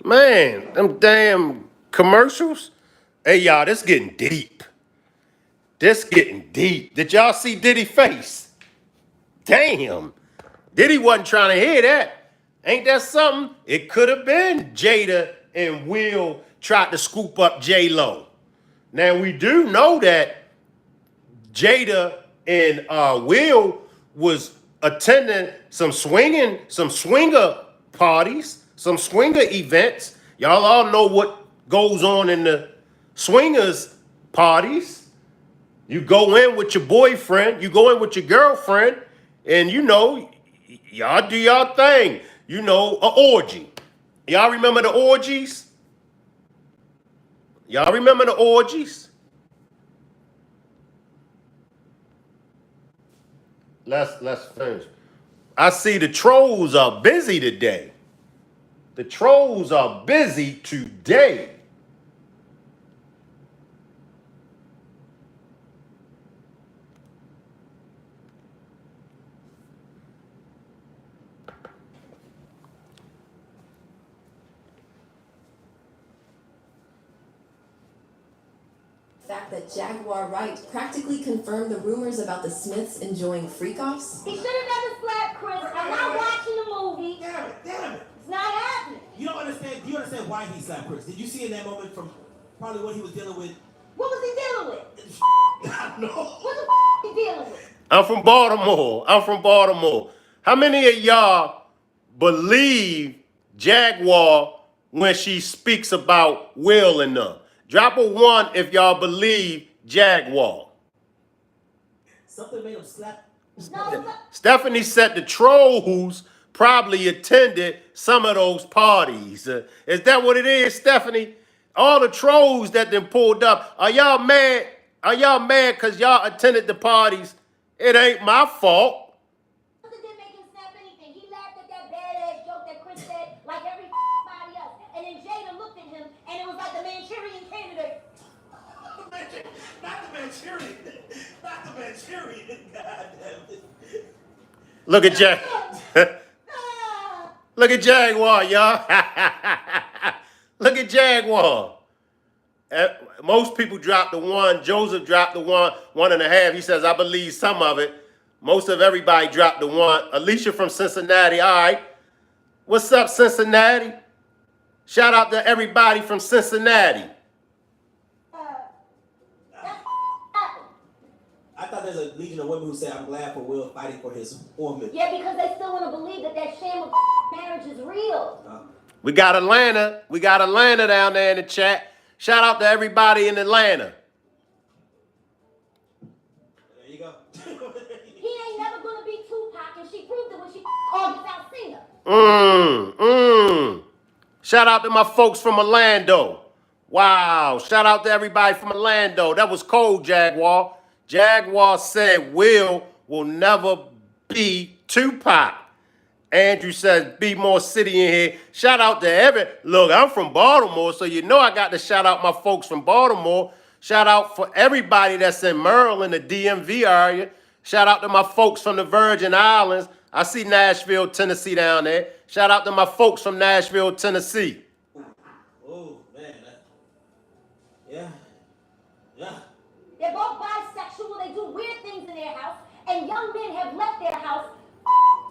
Man, them damn commercials. Hey, y'all, this getting deep. This getting deep. Did y'all see Diddy face? Damn. Diddy wasn't trying to hear that. Ain't that something? It could have been Jada and Will tried to scoop up J-Lo. Now, we do know that Jada and Will was attending some swinger parties, some swinger events. Y'all all know what goes on in the swingers parties. You go in with your boyfriend, you go in with your girlfriend, and y'all do y'all thing. An orgy. Y'all remember the orgies? Y'all remember the orgies? Let's finish. I see the trolls are busy today. The trolls are busy today. Fact that Jaguar Wright practically confirmed the rumors about the Smiths enjoying freak-offs? He should have never slapped Chris. I'm not watching the movie. Damn it. It's not happening. You don't understand. Do you understand why he slapped Chris? Did you see in that moment from probably what he was dealing with? What was he dealing with? I know. What the he dealing with? I'm from Baltimore. How many of y'all believe Jaguar when she speaks about Will and them? Drop a 1 if y'all believe Jaguar. Something made him slap. Stephanie said the trolls probably attended some of those parties. Is that what it is, Stephanie? All the trolls that then pulled up. Are y'all mad? Are y'all mad because y'all attended the parties? It ain't my fault. Didn't make him snap anything. He laughed at that badass joke that Chris said, like everybody else. And then Jada looked at him, and it was like the Manchurian candidate. Not the Manchurian. Not the Manchurian. God damn it. Look at Jack. Look at Jaguar, y'all. Look at Jaguar. Most people dropped the 1. Joseph dropped the 1.5. He says, I believe some of it. Most of everybody dropped the 1. Alicia from Cincinnati. All right. What's up, Cincinnati? Shout out to everybody from Cincinnati. I thought there's a legion of women who say, I'm glad for Will fighting for his woman. Yeah, because they still want to believe that that sham of marriage is real. We got Atlanta. We got Atlanta down there in the chat. Shout out to everybody in Atlanta. There you go. He ain't never going to be Tupac, and she proved it when she August Alsina. Shout out to my folks from Orlando. Wow. Shout out to everybody from Orlando. That was cold, Jaguar. Jaguar said Will never be Tupac. Andrew says, be more city in here. Shout out to every. Look, I'm from Baltimore, so you know I got to shout out my folks from Baltimore. Shout out for everybody that's in Maryland, the DMV area. Shout out to my folks from the Virgin Islands. I see Nashville, Tennessee down there. Shout out to my folks from Nashville, Tennessee. Oh, man. Yeah. They're both bisexual. They do weird things in their house. And young men have left their house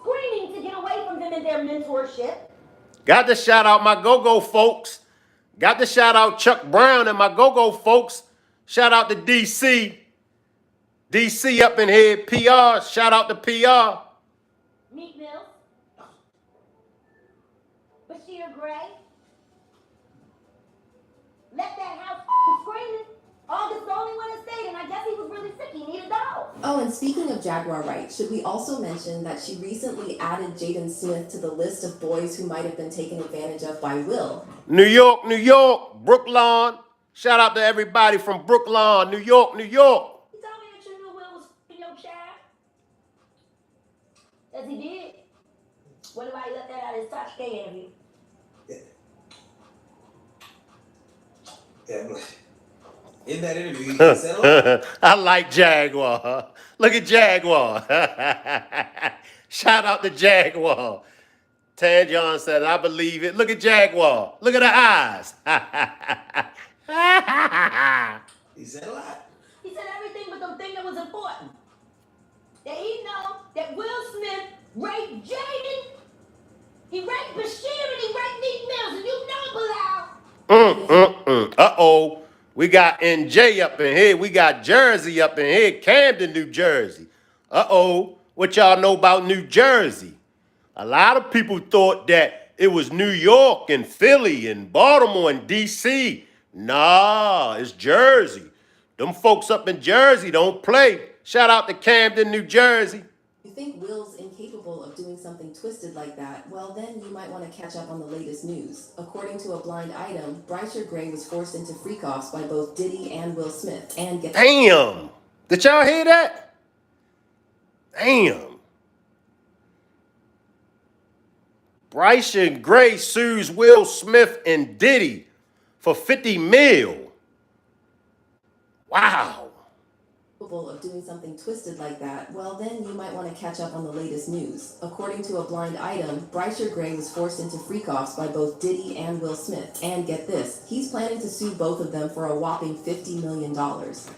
screaming to get away from them in their mentorship. Got to shout out my go-go folks. Got to shout out Chuck Brown and my go-go folks. Shout out to DC. DC up in here. PR. Shout out to PR. Meat Mill. Briere Gray. Let that house screaming. August the only one that stayed, and I guess he was really sick. He needed a dog. Oh, and speaking of Jaguar Wright, should we also mention that she recently added Jaden Smith to the list of boys who might have been taken advantage of by Will? New York, Brooklyn. Shout out to everybody from Brooklyn, New York. You told me that you knew Will was your child. Yes, he did. What if I left that out of his Touch K interview? Yeah. In that interview, he said a lot. I like Jaguar. Look at Jaguar. Shout out to Jaguar. Tan John said, I believe it. Look at Jaguar. Look at her eyes. He said a lot. He said everything but the thing that was important. That he know that Will Smith raped Jaden. He raped Bashir and he raped Meek Mills. And you know, Bilal. Uh-oh. We got NJ up in here. We got Jersey up in here. Camden, New Jersey. Uh-oh. What y'all know about New Jersey? A lot of people thought that it was New York and Philly and Baltimore and D.C. Nah, it's Jersey. Them folks up in Jersey don't play. Shout out to Camden, New Jersey. You think Will's incapable of doing something twisted like that, well then you might want to catch up on the latest news. According to a blind item, Briere Gray was forced into freak-offs by both Diddy and Will Smith. And damn! Did y'all hear that? Damn. Briere Gray sues Will Smith and Diddy for 50 mil. Wow. Of doing something twisted like that, well then you might want to catch up on the latest news. According to a blind item, Briere Gray was forced into freak-offs by both Diddy and Will Smith. And get this, he's planning to sue both of them for a whopping $50 million.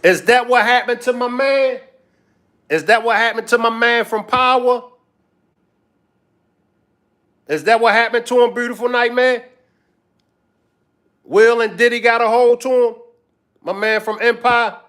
Is that what happened to my man? Is that what happened to my man from Power? Is that what happened to him, Beautiful Nightmare? Will and Diddy got a hold to him? My man from Empire?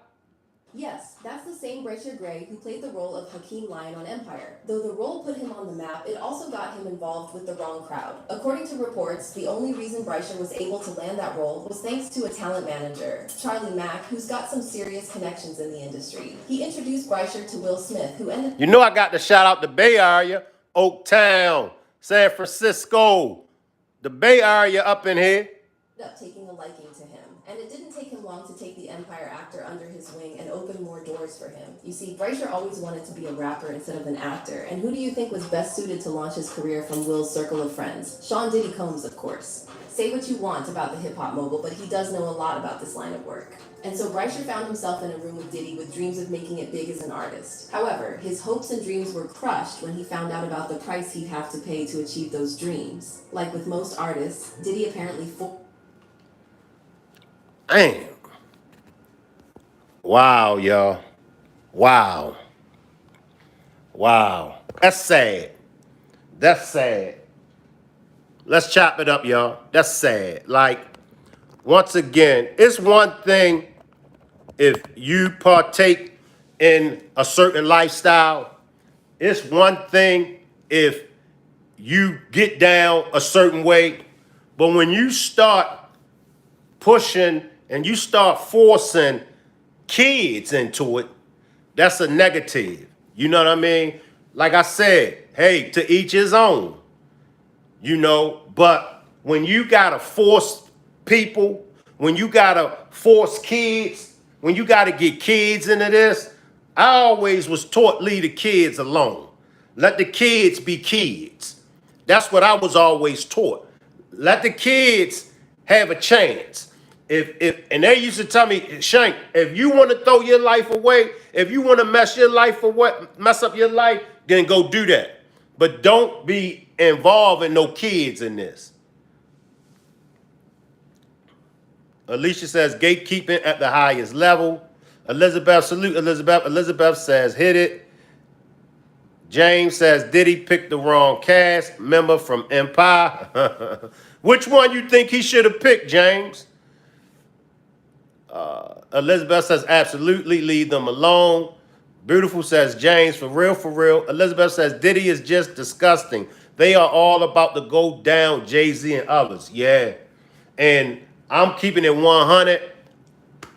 Yes, that's the same Briere Gray who played the role of Hakeem Lion on Empire. Though the role put him on the map, it also got him involved with the wrong crowd. According to reports, the only reason Briere was able to land that role was thanks to a talent manager, Charlie Mack, who's got some serious connections in the industry. He introduced Briere to Will Smith, who ended... You know I got to shout out the Bay Area, Oaktown, San Francisco, the Bay Area up in here. Up taking a liking to him, and it didn't take him long to take the Empire actor under his wing and open more doors for him. You see, Briere always wanted to be a rapper instead of an actor, and who do you think was best suited to launch his career from Will's circle of friends? Sean Diddy Combs, of course. Say what you want about the hip-hop mogul, but he does know a lot about this line of work. And so Briere found himself in a room with Diddy with dreams of making it big as an artist. However, his hopes and dreams were crushed when he found out about the price he'd have to pay to achieve those dreams. Like with most artists, Diddy apparently Damn. Wow, y'all. Wow. Wow. That's sad. That's sad. Let's chop it up, y'all. That's sad. Like, once again, it's one thing if you partake in a certain lifestyle. It's one thing if you get down a certain way. But when you start pushing and you start forcing kids into it, that's a negative. You know what I mean? Like I said, hey, to each his own. You know, but when you gotta force people, when you gotta force kids, when you gotta get kids into this, I always was taught leave the kids alone. Let the kids be kids. That's what I was always taught. Let the kids have a chance. And they used to tell me, Shank, if you want to throw your life away, if you want to mess up your life, then go do that. But don't be involving no kids in this. Alicia says gatekeeping at the highest level. Elizabeth, salute Elizabeth. Elizabeth says hit it. James says Diddy picked the wrong cast member from Empire. Which one you think he should have picked, James? Elizabeth says absolutely leave them alone. Beautiful says James, for real, for real. Elizabeth says Diddy is just disgusting. They are all about to go down, Jay-Z and others. Yeah. And I'm keeping it 100.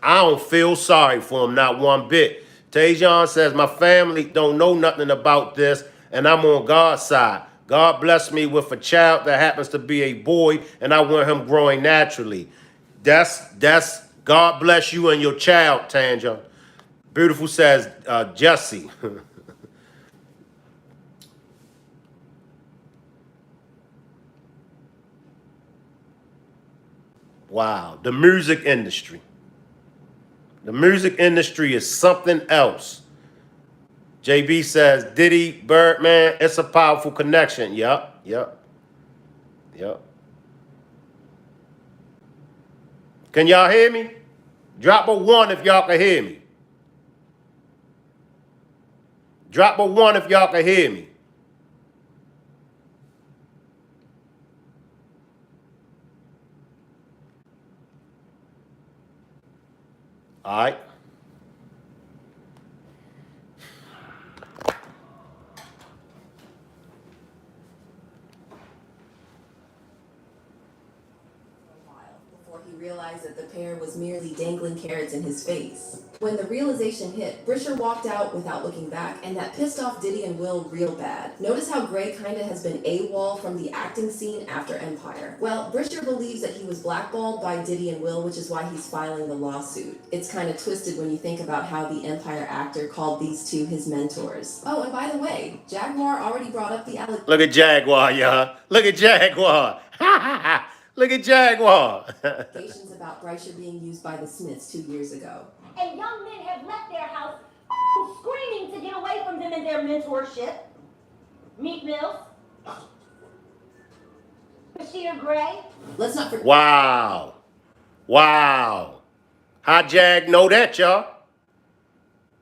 I don't feel sorry for him, not one bit. Tajon says my family don't know nothing about this, and I'm on God's side. God bless me with a child that happens to be a boy, and I want him growing naturally. That's God bless you and your child, Tanja. Beautiful says Jesse. Wow, the music industry. The music industry is something else. JB says Diddy, Birdman, it's a powerful connection. Yep. Can y'all hear me? Drop a 1 if y'all can hear me. Drop a 1 if y'all can hear me. All right. he realized that the pair was merely dangling carrots in his face. When the realization hit, Briere walked out without looking back, and that pissed off Diddy and Will real bad. Notice how Gray kinda has been AWOL from the acting scene after Empire. Well, Briere believes that he was blackballed by Diddy and Will, which is why he's filing the lawsuit. It's kinda twisted when you think about how the Empire actor called these two his mentors. Oh, and by the way, Jaguar already brought up the Look at Jaguar, y'all. Look at Jaguar. Look at Jaguar. allegations about Briere being used by the Smiths 2 years ago. And young men have left their house screaming to get away from them and their mentorship. Meek Mills. Briere Gray. Let's not forget. Wow. Wow. How Jag know that, y'all?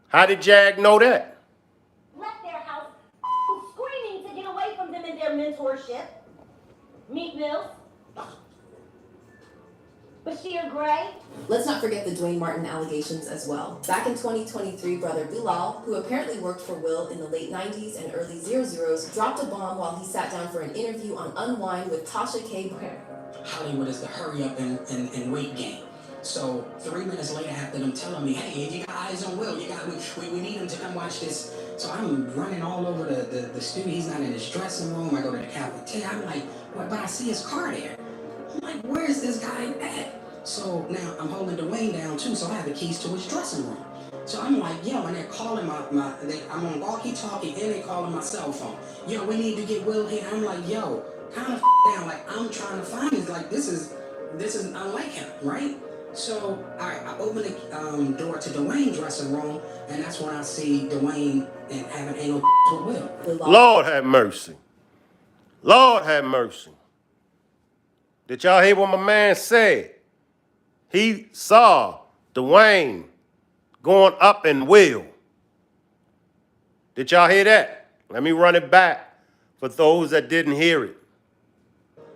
How did Jag know that? Left their house screaming to get away from them and their mentorship. Meek Mills. Briere Gray. Let's not forget the Dwayne Martin allegations as well. Back in 2023, brother Bilal, who apparently worked for Will in the late 90s and early 00s, dropped a bomb while he sat down for an interview on Unwind with Tasha K. Hollywood is the hurry up and wait game. So 3 minutes later, after them telling me, hey, if you got eyes on Will, we need him to come watch this. So I'm running all over the studio. He's not in his dressing room. I go to the cafeteria. I'm like, what? But I see his car there. I'm like, where's this guy at? So now I'm holding Dwayne down too, so I have the keys to his dressing room. So I'm like, yo, and they're calling I'm on walkie-talkie and they're calling my cell phone. Yo, we need to get Will here. I'm like, yo, kind of down. Like, I'm trying to find it. Like, this is unlike him, right? So I open the door to Dwayne's dressing room, and that's when I see Dwayne and having anal with Will. Lord have mercy. Lord have mercy. Did y'all hear what my man said? He saw Dwayne going up in Will. Did y'all hear that? Let me run it back for those that didn't hear it.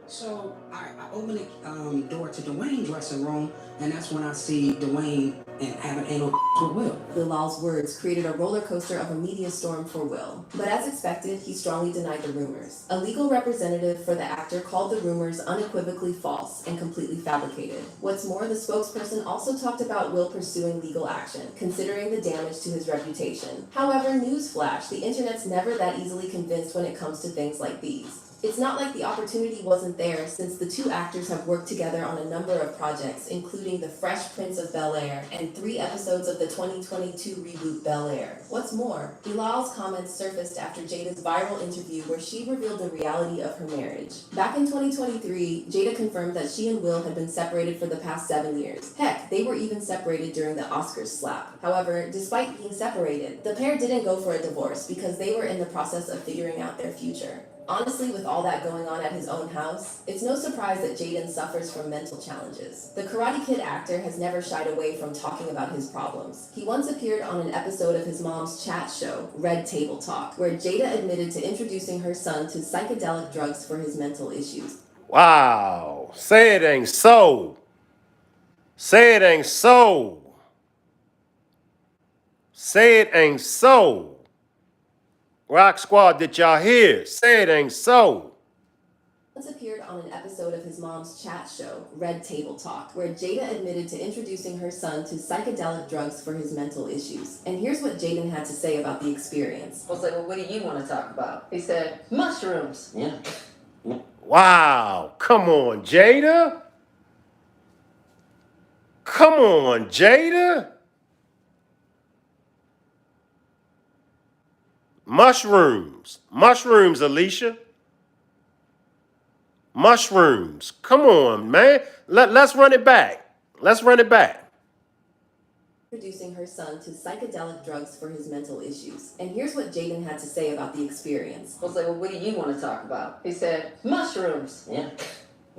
So I open the door to Dwayne's dressing room, and that's when I see Dwayne and having anal with Will. Bilal's words created a roller coaster of a media storm for Will. But as expected, he strongly denied the rumors. A legal representative for the actor called the rumors unequivocally false and completely fabricated. What's more, the spokesperson also talked about Will pursuing legal action, considering the damage to his reputation. However, newsflash, the internet's never that easily convinced when it comes to things like these. It's not like the opportunity wasn't there, since the two actors have worked together on a number of projects, including The Fresh Prince of Bel-Air and 3 episodes of the 2022 reboot Bel-Air. What's more, Bilal's comments surfaced after Jada's viral interview where she revealed the reality of her marriage. Back in 2023, Jada confirmed that she and Will had been separated for the past 7 years. Heck, they were even separated during the Oscars slap. However, despite being separated, the pair didn't go for a divorce because they were in the process of figuring out their future. Honestly, with all that going on at his own house, it's no surprise that Jaden suffers from mental challenges. The Karate Kid actor has never shied away from talking about his problems. He once appeared on an episode of his mom's chat show, Red Table Talk, where Jada admitted to introducing her son to psychedelic drugs for his mental issues. Wow. Say it ain't so. Say it ain't so. Say it ain't so. Rock Squad, did y'all hear? Say it ain't so. Once appeared on an episode of his mom's chat show, Red Table Talk, where Jada admitted to introducing her son to psychedelic drugs for his mental issues. And here's what Jaden had to say about the experience. I was like, well, what do you want to talk about? He said, mushrooms. Yeah. Wow. Come on, Jada. Come on, Jada. Mushrooms. Mushrooms, Alicia. Mushrooms. Come on, man. Let's run it back. Let's run it back. Introducing her son to psychedelic drugs for his mental issues. And here's what Jaden had to say about the experience. I was like, well, what do you want to talk about? He said, mushrooms. Yeah.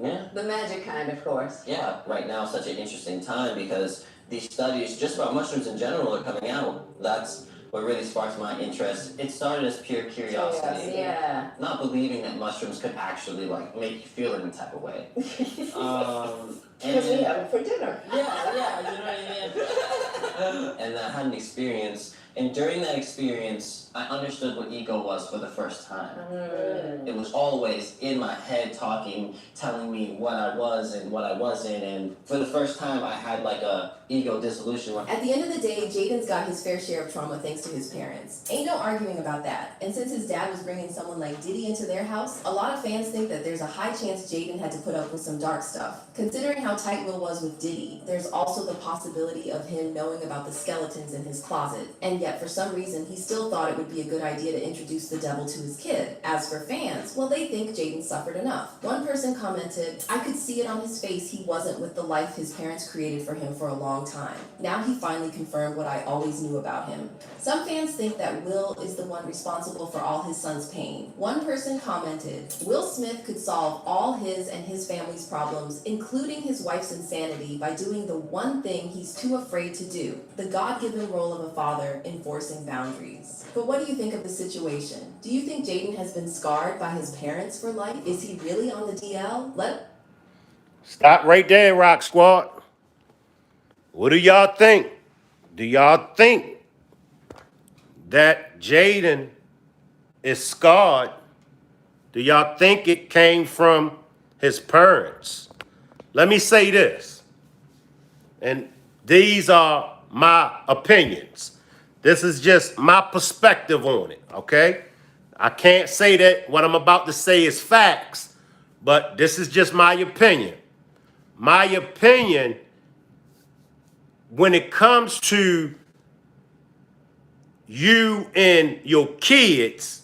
Yeah. The magic kind, of course. Yeah, right now such an interesting time because these studies just about mushrooms in general are coming out. That's what really sparked my interest. It started as pure curiosity. Yeah. Not believing that mushrooms could actually like make you feel any type of way. Because we have it for dinner. Yeah, you know what I mean? And I had an experience, and during that experience, I understood what ego was for the first time. It was always in my head talking, telling me what I was and what I wasn't, and for the first time I had like a ego dissolution. At the end of the day, Jaden's got his fair share of trauma thanks to his parents. Ain't no arguing about that. And since his dad was bringing someone like Diddy into their house, a lot of fans think that there's a high chance Jaden had to put up with some dark stuff. Considering how tight Will was with Diddy, there's also the possibility of him knowing about the skeletons in his closet. And yet, for some reason, he still thought it would be a good idea to introduce the devil to his kid. As for fans, well, they think Jaden suffered enough. One person commented, "I could see it on his face he wasn't with the life his parents created for him for a long time. Now he finally confirmed what I always knew about him." Some fans think that Will is the one responsible for all his son's pain. One person commented, "Will Smith could solve all his and his family's problems, including his wife's insanity, by doing the one thing he's too afraid to do, the God-given role of a father, enforcing boundaries." But what do you think of the situation? Do you think Jaden has been scarred by his parents for life? Is he really on the DL? Stop right there, Rock Squad. What do y'all think? Do y'all think that Jaden is scarred? Do y'all think it came from his parents? Let me say this, and these are my opinions. This is just my perspective on it, okay? I can't say that what I'm about to say is facts, but this is just my opinion. My opinion, when it comes to you and your kids,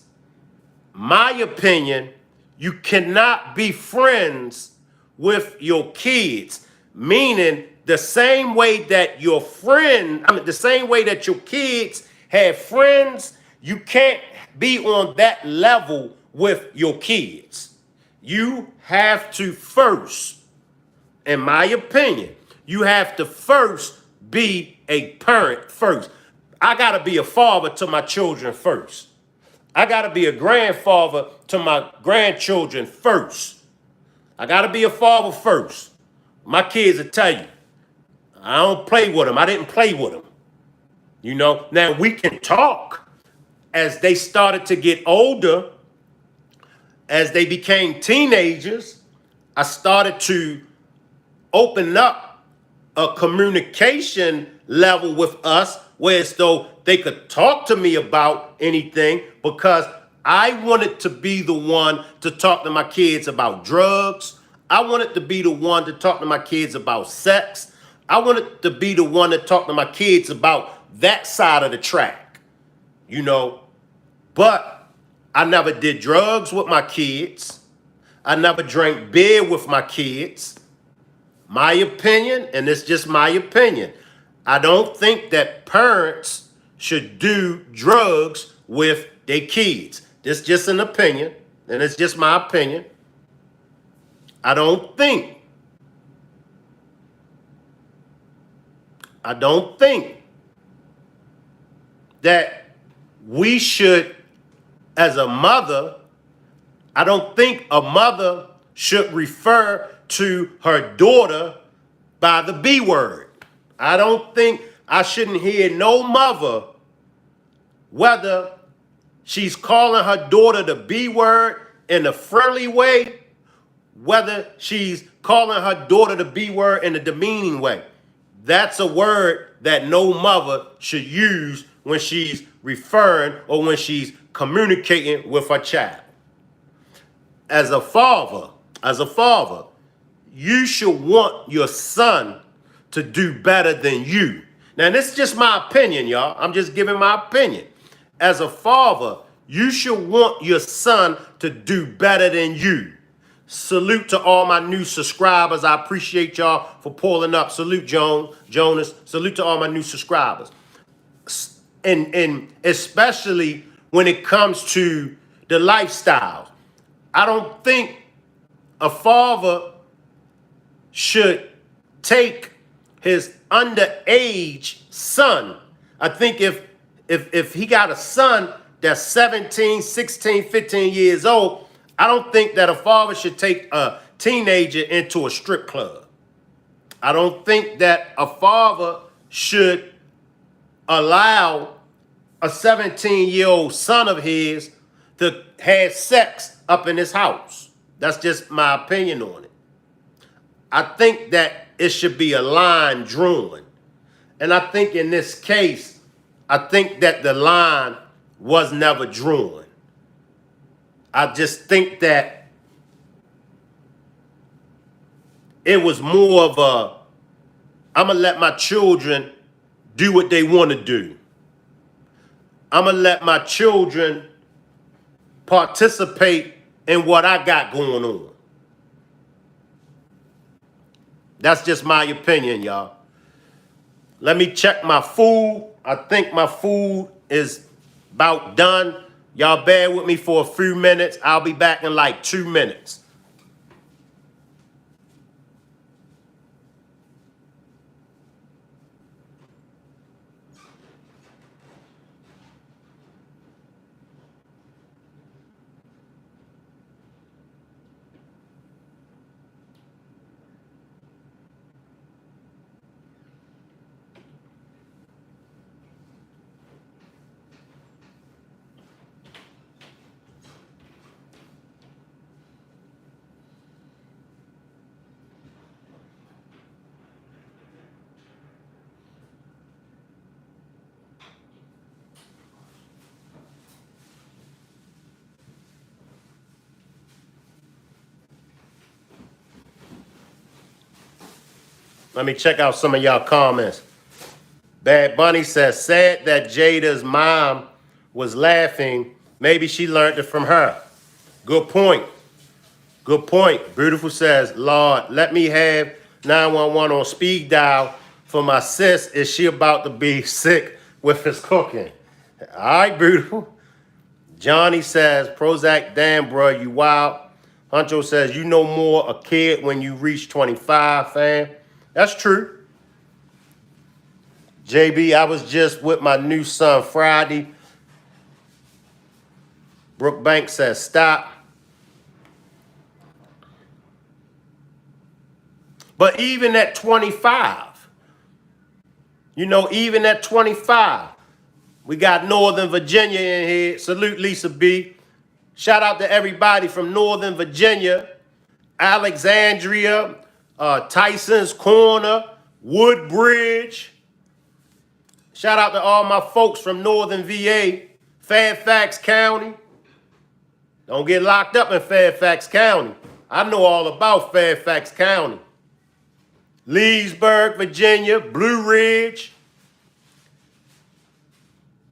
my opinion, you cannot be friends with your kids. Meaning the same way that your the same way that your kids have friends, you can't be on that level with your kids. You have to first, in my opinion, you have to first be a parent first. I got to be a father to my children first. I got to be a grandfather to my grandchildren first. I got to be a father first. My kids will tell you, I don't play with them. I didn't play with them. You know, now we can talk. As they started to get older, as they became teenagers, I started to open up a communication level with us where as though they could talk to me about anything, because I wanted to be the one to talk to my kids about drugs. I wanted to be the one to talk to my kids about sex. I wanted to be the one to talk to my kids about that side of the track, you know. But I never did drugs with my kids. I never drank beer with my kids. My opinion, and it's just my opinion, I don't think that parents should do drugs with their kids. This is just an opinion, and it's just my opinion. I don't think that we should, as a mother, I don't think a mother should refer to her daughter by the B word. I don't think I shouldn't hear no mother, whether she's calling her daughter the B word in a friendly way, whether she's calling her daughter the B word in a demeaning way. That's a word that no mother should use when she's referring or when she's communicating with her child. As a father, you should want your son to do better than you. Now, this is just my opinion, y'all. I'm just giving my opinion. As a father, you should want your son to do better than you. Salute to all my new subscribers. I appreciate y'all for pulling up. Salute, Jonas. Salute to all my new subscribers. And especially when it comes to the lifestyle. I don't think a father should take his underage son. I think if he got a son that's 17, 16, 15 years old, I don't think that a father should take a teenager into a strip club. I don't think that a father should allow a 17-year-old son of his to have sex up in his house. That's just my opinion on it. I think that it should be a line drawn. And I think in this case, I think that the line was never drawn. I just think that it was more of a, I'm going to let my children do what they want to do. I'm going to let my children participate in what I got going on. That's just my opinion, y'all. Let me check my food. I think my food is about done. Y'all bear with me for a few minutes. I'll be back in like 2 minutes. Let me check out some of y'all comments. Bad Bunny says, sad that Jada's mom was laughing. Maybe she learned it from her. Good point. Good point. Beautiful says, Lord, let me have 911 on speed dial for my sis. Is she about to be sick with his cooking? All right, beautiful. Johnny says, Prozac, damn, bro, you wild. Huncho says, you know more a kid when you reach 25, fam. That's true. JB, I was just with my new son Friday. Brooke Banks says, stop. But even at 25, you know, even at 25, we got Northern Virginia in here. Salute Lisa B. Shout out to everybody from Northern Virginia, Alexandria, Tyson's Corner, Woodbridge. Shout out to all my folks from Northern VA, Fairfax County. Don't get locked up in Fairfax County. I know all about Fairfax County. Leesburg, Virginia, Blue Ridge.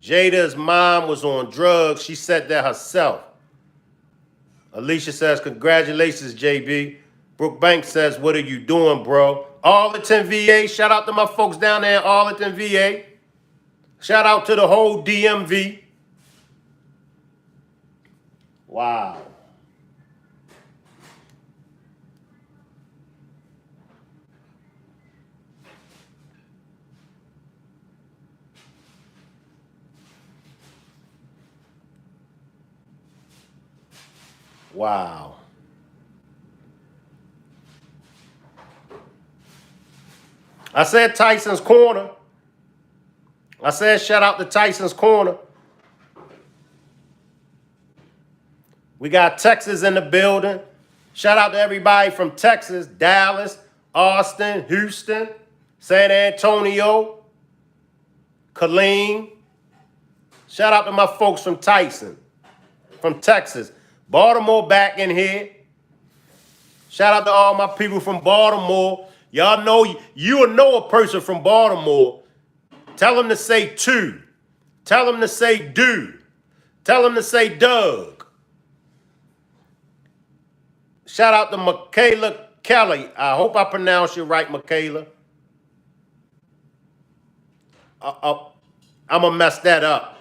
Jada's mom was on drugs. She said that herself. Alicia says, congratulations, JB. Brooke Banks says, what are you doing, bro? Arlington, VA. Shout out to my folks down there in Arlington, VA. Shout out to the whole DMV. Wow. Wow. I said Tyson's Corner. I said shout out to Tyson's Corner. We got Texas in the building. Shout out to everybody from Texas, Dallas, Austin, Houston, San Antonio, Killeen. Shout out to my folks from Tyson, from Texas. Baltimore back in here. Shout out to all my people from Baltimore. Y'all know, you'll know a person from Baltimore. Tell them to say two. Tell them to say dude. Tell them to say Doug. Shout out to Michaela Kelly. I hope I pronounced you right, Michaela. I'm going to mess that up.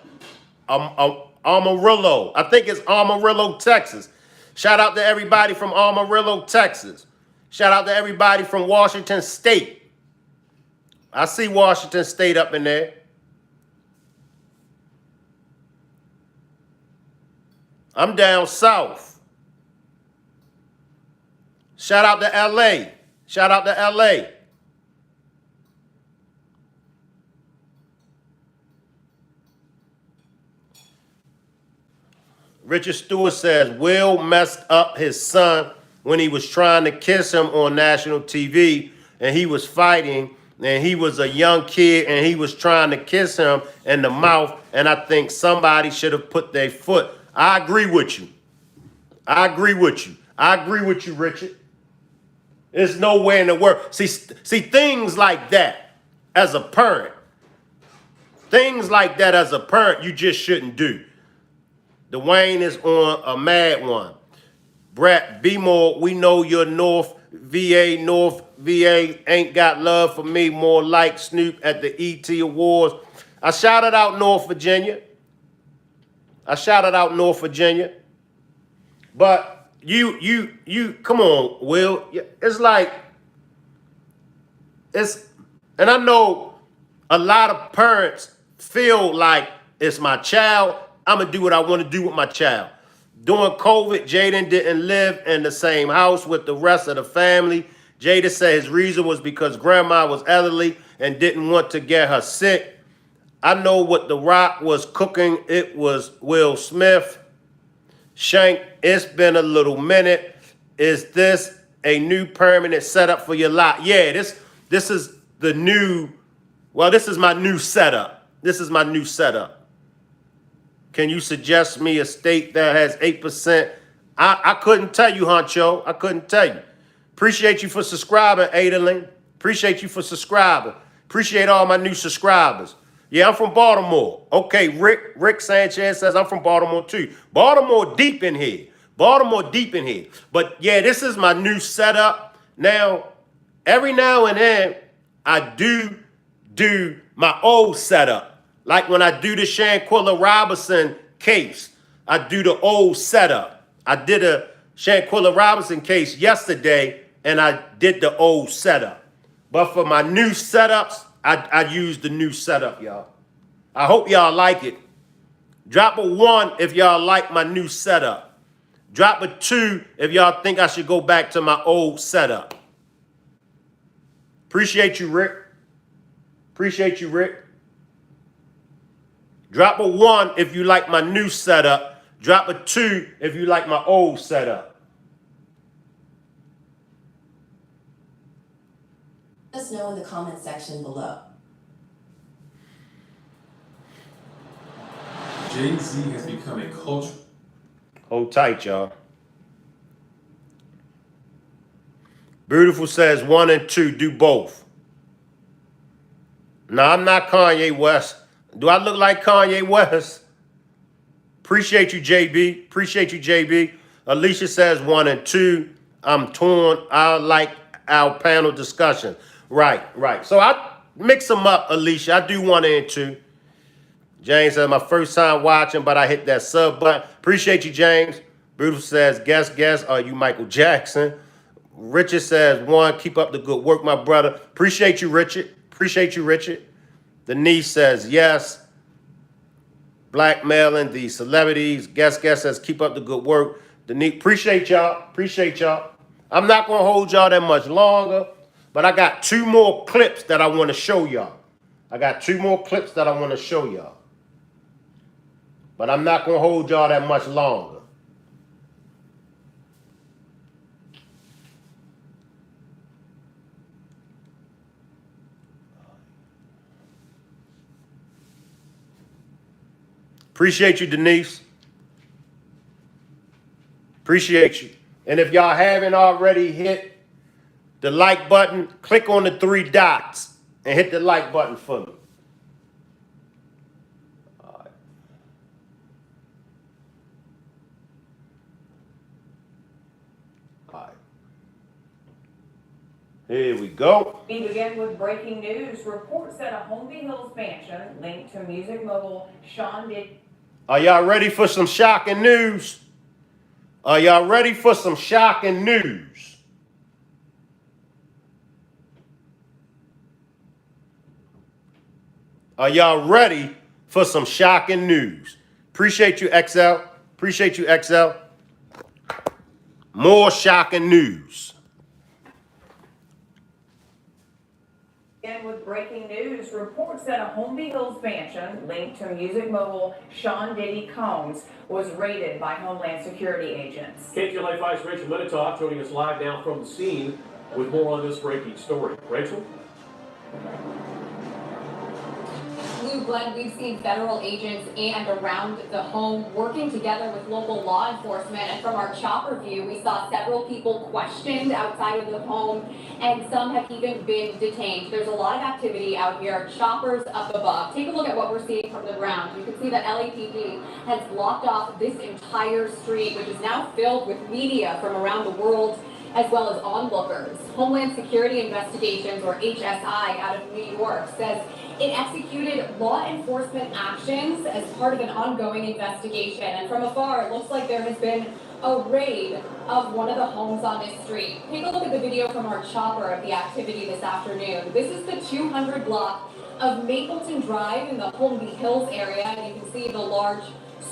Amarillo. I think it's Amarillo, Texas. Shout out to everybody from Amarillo, Texas. Shout out to everybody from Washington State. I see Washington State up in there. I'm down south. Shout out to LA. Shout out to LA. Richard Stewart says, Will messed up his son when he was trying to kiss him on national TV and he was fighting and he was a young kid and he was trying to kiss him in the mouth, and I think somebody should have put their foot. I agree with you. I agree with you. I agree with you, Richard. There's no way in the world. See things like that as a parent. Things like that as a parent you just shouldn't do. Dwayne is on a mad one. Brett, be more, we know you're North VA ain't got love for me, more like Snoop at the ET Awards. I shouted out North Virginia. But you, come on, Will. It's like, and I know a lot of parents feel like it's my child. I'm going to do what I want to do with my child. During COVID, Jaden didn't live in the same house with the rest of the family. Jada said his reason was because grandma was elderly and didn't want to get her sick. I know what The Rock was cooking. It was Will Smith. Shank, it's been a little minute. Is this a new permanent setup for your lot? Yeah, this is the new, well, this is my new setup. Can you suggest me a state that has 8%? I couldn't tell you, Honcho. I couldn't tell you. Appreciate you for subscribing, Adelaine. Appreciate you for subscribing. Appreciate all my new subscribers. Yeah, I'm from Baltimore. Okay, Rick Sanchez says I'm from Baltimore too. Baltimore deep in here. But yeah, this is my new setup. Now, every now and then, I do my old setup. Like when I do the Shanquilla Robinson case, I do the old setup. I did a Shanquilla Robinson case yesterday, and I did the old setup. But for my new setups, I use the new setup, y'all. I hope y'all like it. Drop a 1 if y'all like my new setup. Drop a 2 if y'all think I should go back to my old setup. Appreciate you, Rick. Drop a 1 if you like my new setup. Drop a 2 if you like my old setup. Let us know in the comment section below. Jay-Z has become a culture. Hold tight, y'all. Beautiful says 1 and 2, do both. No, I'm not Kanye West. Do I look like Kanye West? Appreciate you, JB. Alicia says 1 and 2. I'm torn. I like our panel discussion. Right. So I mix them up, Alicia. I do 1 and 2. James says my first time watching, but I hit that sub button. Appreciate you, James. Beautiful says, guess, are you Michael Jackson? Richard says 1, keep up the good work, my brother. Appreciate you, Richard. Denise says yes. Blackmailing the celebrities. Guess says keep up the good work. Denise, appreciate y'all. I'm not going to hold y'all that much longer, but I got 2 more clips that I want to show y'all. But I'm not going to hold y'all that much longer. Appreciate you, Denise. Appreciate you. And if y'all haven't already hit the like button, click on the 3 dots and hit the like button for me. All right. Here we go. We begin with breaking news. Reports that a Homeby Hills mansion linked to music mogul Sean Diddy. Are y'all ready for some shocking news? Are y'all ready for some shocking news? Are y'all ready for some shocking news? Appreciate you, XL. More shocking news. And with breaking news, reports that a Holmby Hills mansion linked to music mogul Sean Diddy Combs was raided by Homeland Security agents. KTLA 5's Rachel Minitoff joining us live now from the scene with more on this breaking story. Rachel? Lou Glenn, we've seen federal agents in and around the home working together with local law enforcement. And from our chopper view, we saw several people questioned outside of the home, and some have even been detained. There's a lot of activity out here. Choppers up above. Take a look at what we're seeing from the ground. You can see that LAPD has blocked off this entire street, which is now filled with media from around the world, as well as onlookers. Homeland Security Investigations, or HSI, out of New York, says it executed law enforcement actions as part of an ongoing investigation. And from afar, it looks like there has been a raid of one of the homes on this street. Take a look at the video from our chopper of the activity this afternoon. This is the 200 block of Mapleton Drive in the Holmby Hills area. And you can see the large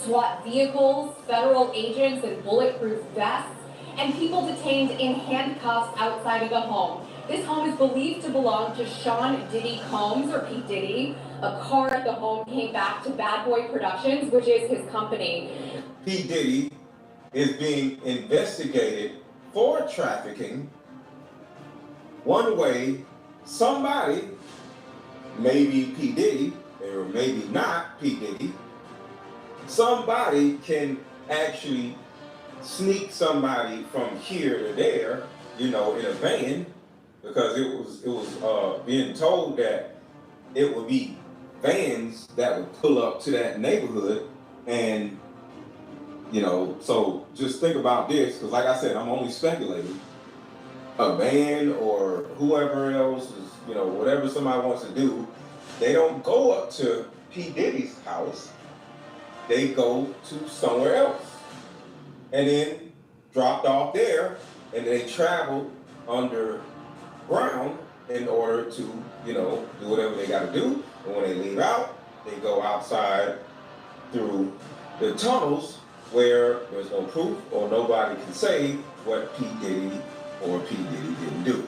SWAT vehicles, federal agents in bulletproof vests, and people detained in handcuffs outside of the home. This home is believed to belong to Sean Diddy Combs, or P. Diddy. A car at the home came back to Bad Boy Productions, which is his company. P. Diddy is being investigated for trafficking. One way, somebody, maybe P. Diddy, or maybe not P. Diddy, somebody can actually sneak somebody from here to there, in a van, because it was being told that it would be vans that would pull up to that neighborhood, and so just think about this, because like I said, I'm only speculating. A van or whoever else is, whatever somebody wants to do, they don't go up to P. Diddy's house, they go to somewhere else, and then dropped off there, and they traveled underground in order to, do whatever they got to do. And when they leave out, they go outside through the tunnels where there's no proof or nobody can say what P. Diddy or P. Diddy didn't do.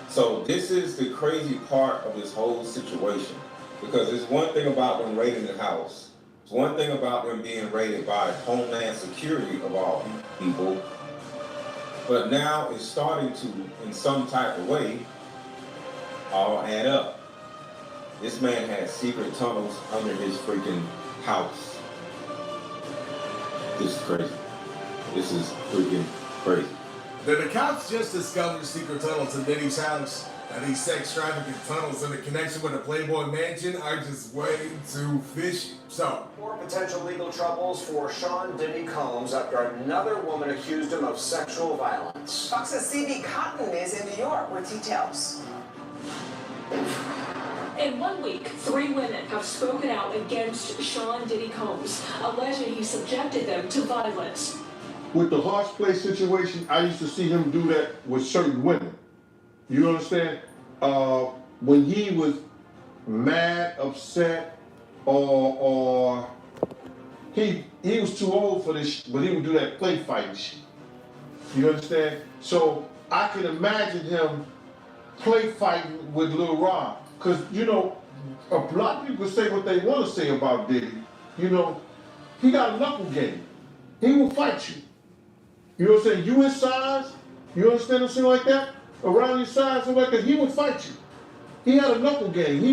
So this is the crazy part of this whole situation, because it's one thing about them raiding the house. It's one thing about them being raided by Homeland Security of all people, but now it's starting to, in some type of way, all add up. This man has secret tunnels under his freaking house. This is crazy. This is freaking crazy. Did the cops just discover secret tunnels in Diddy's house? And these sex trafficking tunnels in the connection with the Playboy Mansion are just way too fishy. So, More potential legal troubles for Sean Diddy Combs after another woman accused him of sexual violence. Fox's C.B. Cotton is in New York with details. In 1 week, 3 women have spoken out against Sean Diddy Combs, alleging he subjected them to violence. With the horse play situation, I used to see him do that with certain women. You understand? When he was mad, upset, or he was too old for this shit, but he would do that play fighting shit. You understand? So I can imagine him play fighting with Lil Rob. Because, a lot of people say what they want to say about Diddy. He got a knuckle game. He will fight you. You know what I'm saying? You his size, you understand what I'm saying like that? Around your size and like that, he would fight you. He had a knuckle game. He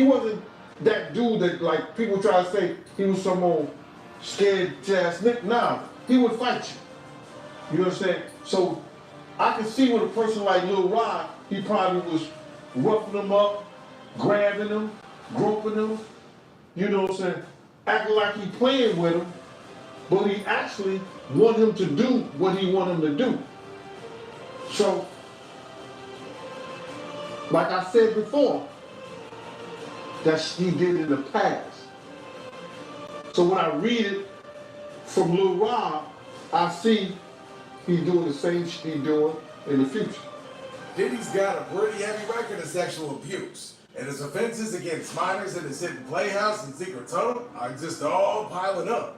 wasn't that dude that like people try to say he was some old scared ass nigga. Nah, he would fight you. You understand? So I can see with a person like Lil Rod, he probably was roughing them up, grabbing them, groping them, you know what I'm saying? Acting like he playing with him, but he actually want him to do what he want him to do. So, like I said before, that he did in the past. So when I read it from Lil Rob, I see he's doing the same shit he's doing in the future. Diddy's got a pretty heavy record of sexual abuse, and his offenses against minors in his hidden playhouse and secret tunnel are just all piling up.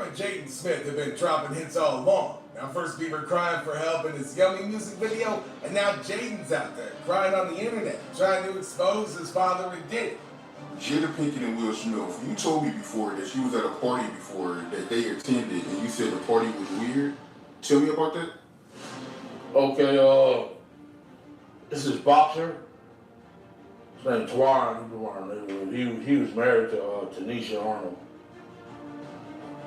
and Jaden Smith have been dropping hits all along. Now first Briere crying for help in his Yummy music video, and now Jaden's out there crying on the internet, trying to expose his father and Diddy. Jada Pinkett and Will Smith, you told me before that you was at a party before that they attended, and you said the party was weird. Tell me about that. Okay, this is boxer. His name's Dwayne. He was married to Tanisha Arnold.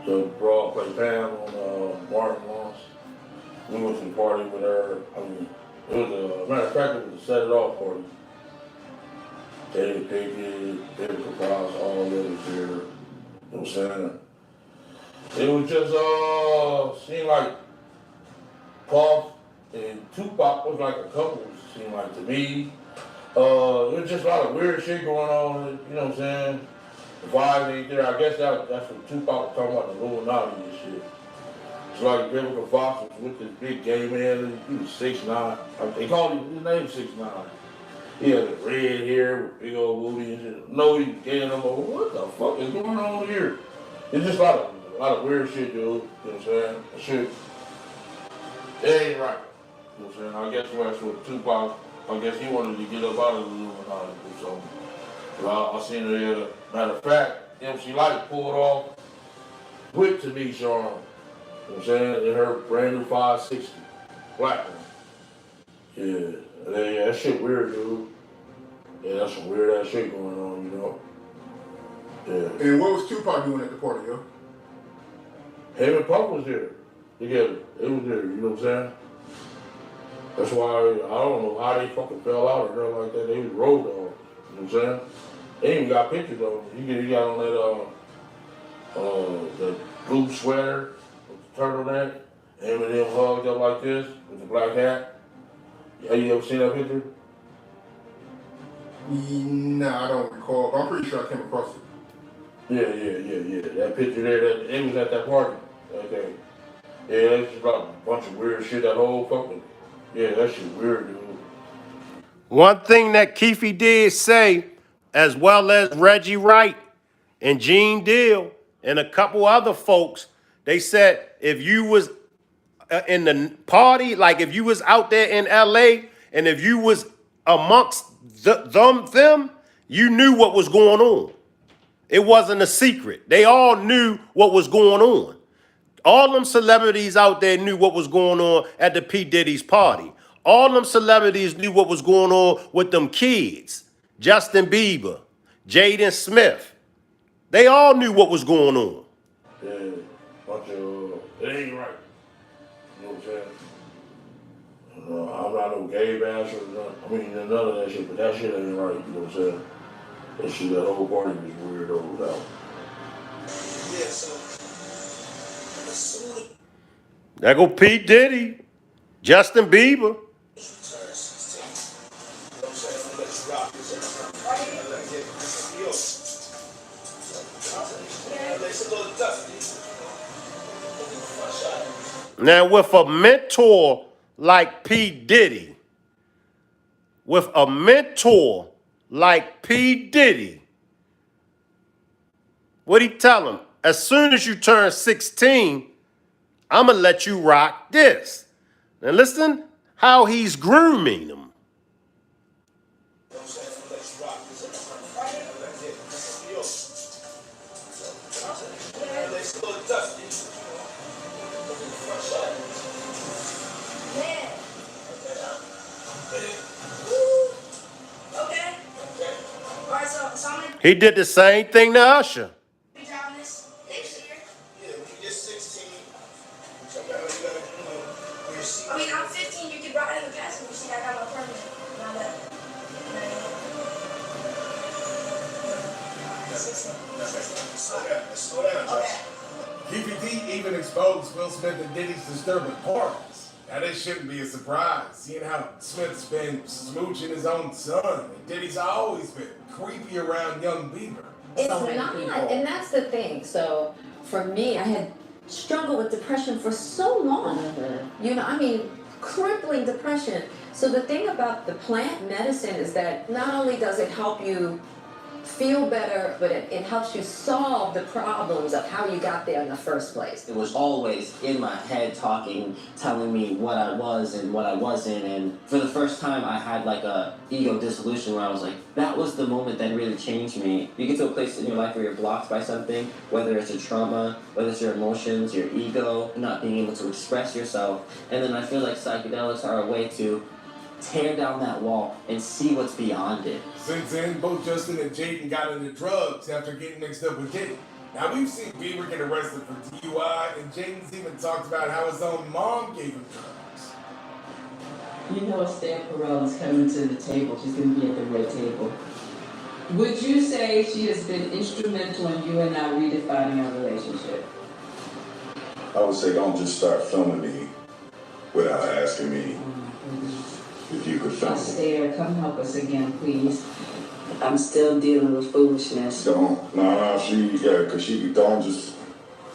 So Broad played Pam on Martin once. We went to the party with her. I mean, it was matter of fact, it was a set it off party. Jada Pinkett, Biblical Cross, all of it was here. You know what I'm saying? It was just seemed like Puff and Tupac was like a couple, it seemed like to me. It was just a lot of weird shit going on, you know what I'm saying? The vibe ain't there. I guess that's what Tupac was talking about, the Illuminati and shit. It's like Biblical Fox was with this big gay man, he was 6'9". They called him, his name 6'9". He had the red hair with big old booty and shit. No, he was gay and I'm like, what the fuck is going on here? It's just a lot of weird shit, dude. You know what I'm saying? That shit, it ain't right. You know what I'm saying? I guess that's what Tupac, I guess he wanted to get up out of the Illuminati or something. But I seen her there. Matter of fact, MC Light pulled off with Tanisha Arnold. You know what I'm saying? In her brand new 560. Black one. Yeah. Yeah, that shit weird, dude. Yeah, that's some weird ass shit going on, you know? Yeah. And what was Tupac doing at the party, yo? Him and Puff was there together. They was there, you know what I'm saying? That's why I don't know how they fucking fell out or nothing like that. They was road dogs, you know what I'm saying? They even got pictures of him. He got on that the blue sweater with the turtleneck. Him and them hugged up like this with the black hat. Have you ever seen that picture? Nah, I don't recall, but I'm pretty sure I came across it. Yeah. That picture there, it was at that party. Okay. Yeah, that's just like a bunch of weird shit. That whole fucking, yeah, that shit weird, dude. One thing that Keefe did say, as well as Reggie Wright and Gene Deal and a couple other folks, they said if you was in the party, like if you was out there in LA and if you was amongst them, you knew what was going on. It wasn't a secret. They all knew what was going on. All them celebrities out there knew what was going on at the P. Diddy's party. All them celebrities knew what was going on with them kids. Justin Bieber, Jaden Smith. They all knew what was going on. Yeah, bunch of, it ain't right. You know what I'm saying? I'm not no gay basher, I mean, none of that shit, but that shit ain't right, you know what I'm saying? That shit, that whole party was weird over that. Yeah, so. There go P. Diddy, Justin Bieber. Now, with a mentor like P. Diddy, what he tell him? As soon as you turn 16, I'm going to let you rock this. Now, listen how he's grooming them. He did the same thing to Usher. I mean, I'm 15, you can ride in the passenger seat. I got my permit. Now that. Slow down, Josh. PPD even exposed Will Smith and Diddy's disturbing parties. Now, this shouldn't be a surprise, seeing how Smith's been smooching his own son, and Diddy's always been creepy around young Bieber. It's not, and that's the thing. So, for me, I had struggled with depression for so long. You know, I mean, crippling depression. So the thing about the plant medicine is that not only does it help you feel better, but it helps you solve the problems of how you got there in the first place. It was always in my head talking, telling me what I was and what I wasn't. And for the first time, I had like a ego dissolution where I was like, that was the moment that really changed me. You get to a place in your life where you're blocked by something, whether it's a trauma, whether it's your emotions, your ego, not being able to express yourself. And then I feel like psychedelics are a way to tear down that wall and see what's beyond it. Since then, both Justin and Jaden got into drugs after getting mixed up with Diddy. Now, we've seen Briere get arrested for DUI, and Jaden's even talked about how his own mom gave him drugs. You know, Esther Perel is coming to the table. She's going to be at the red table. Would you say she has been instrumental in you and I redefining our relationship? I would say don't just start filming me without asking me if you could film me. Esther, come help us again, please. I'm still dealing with foolishness. Don't. Because she don't just.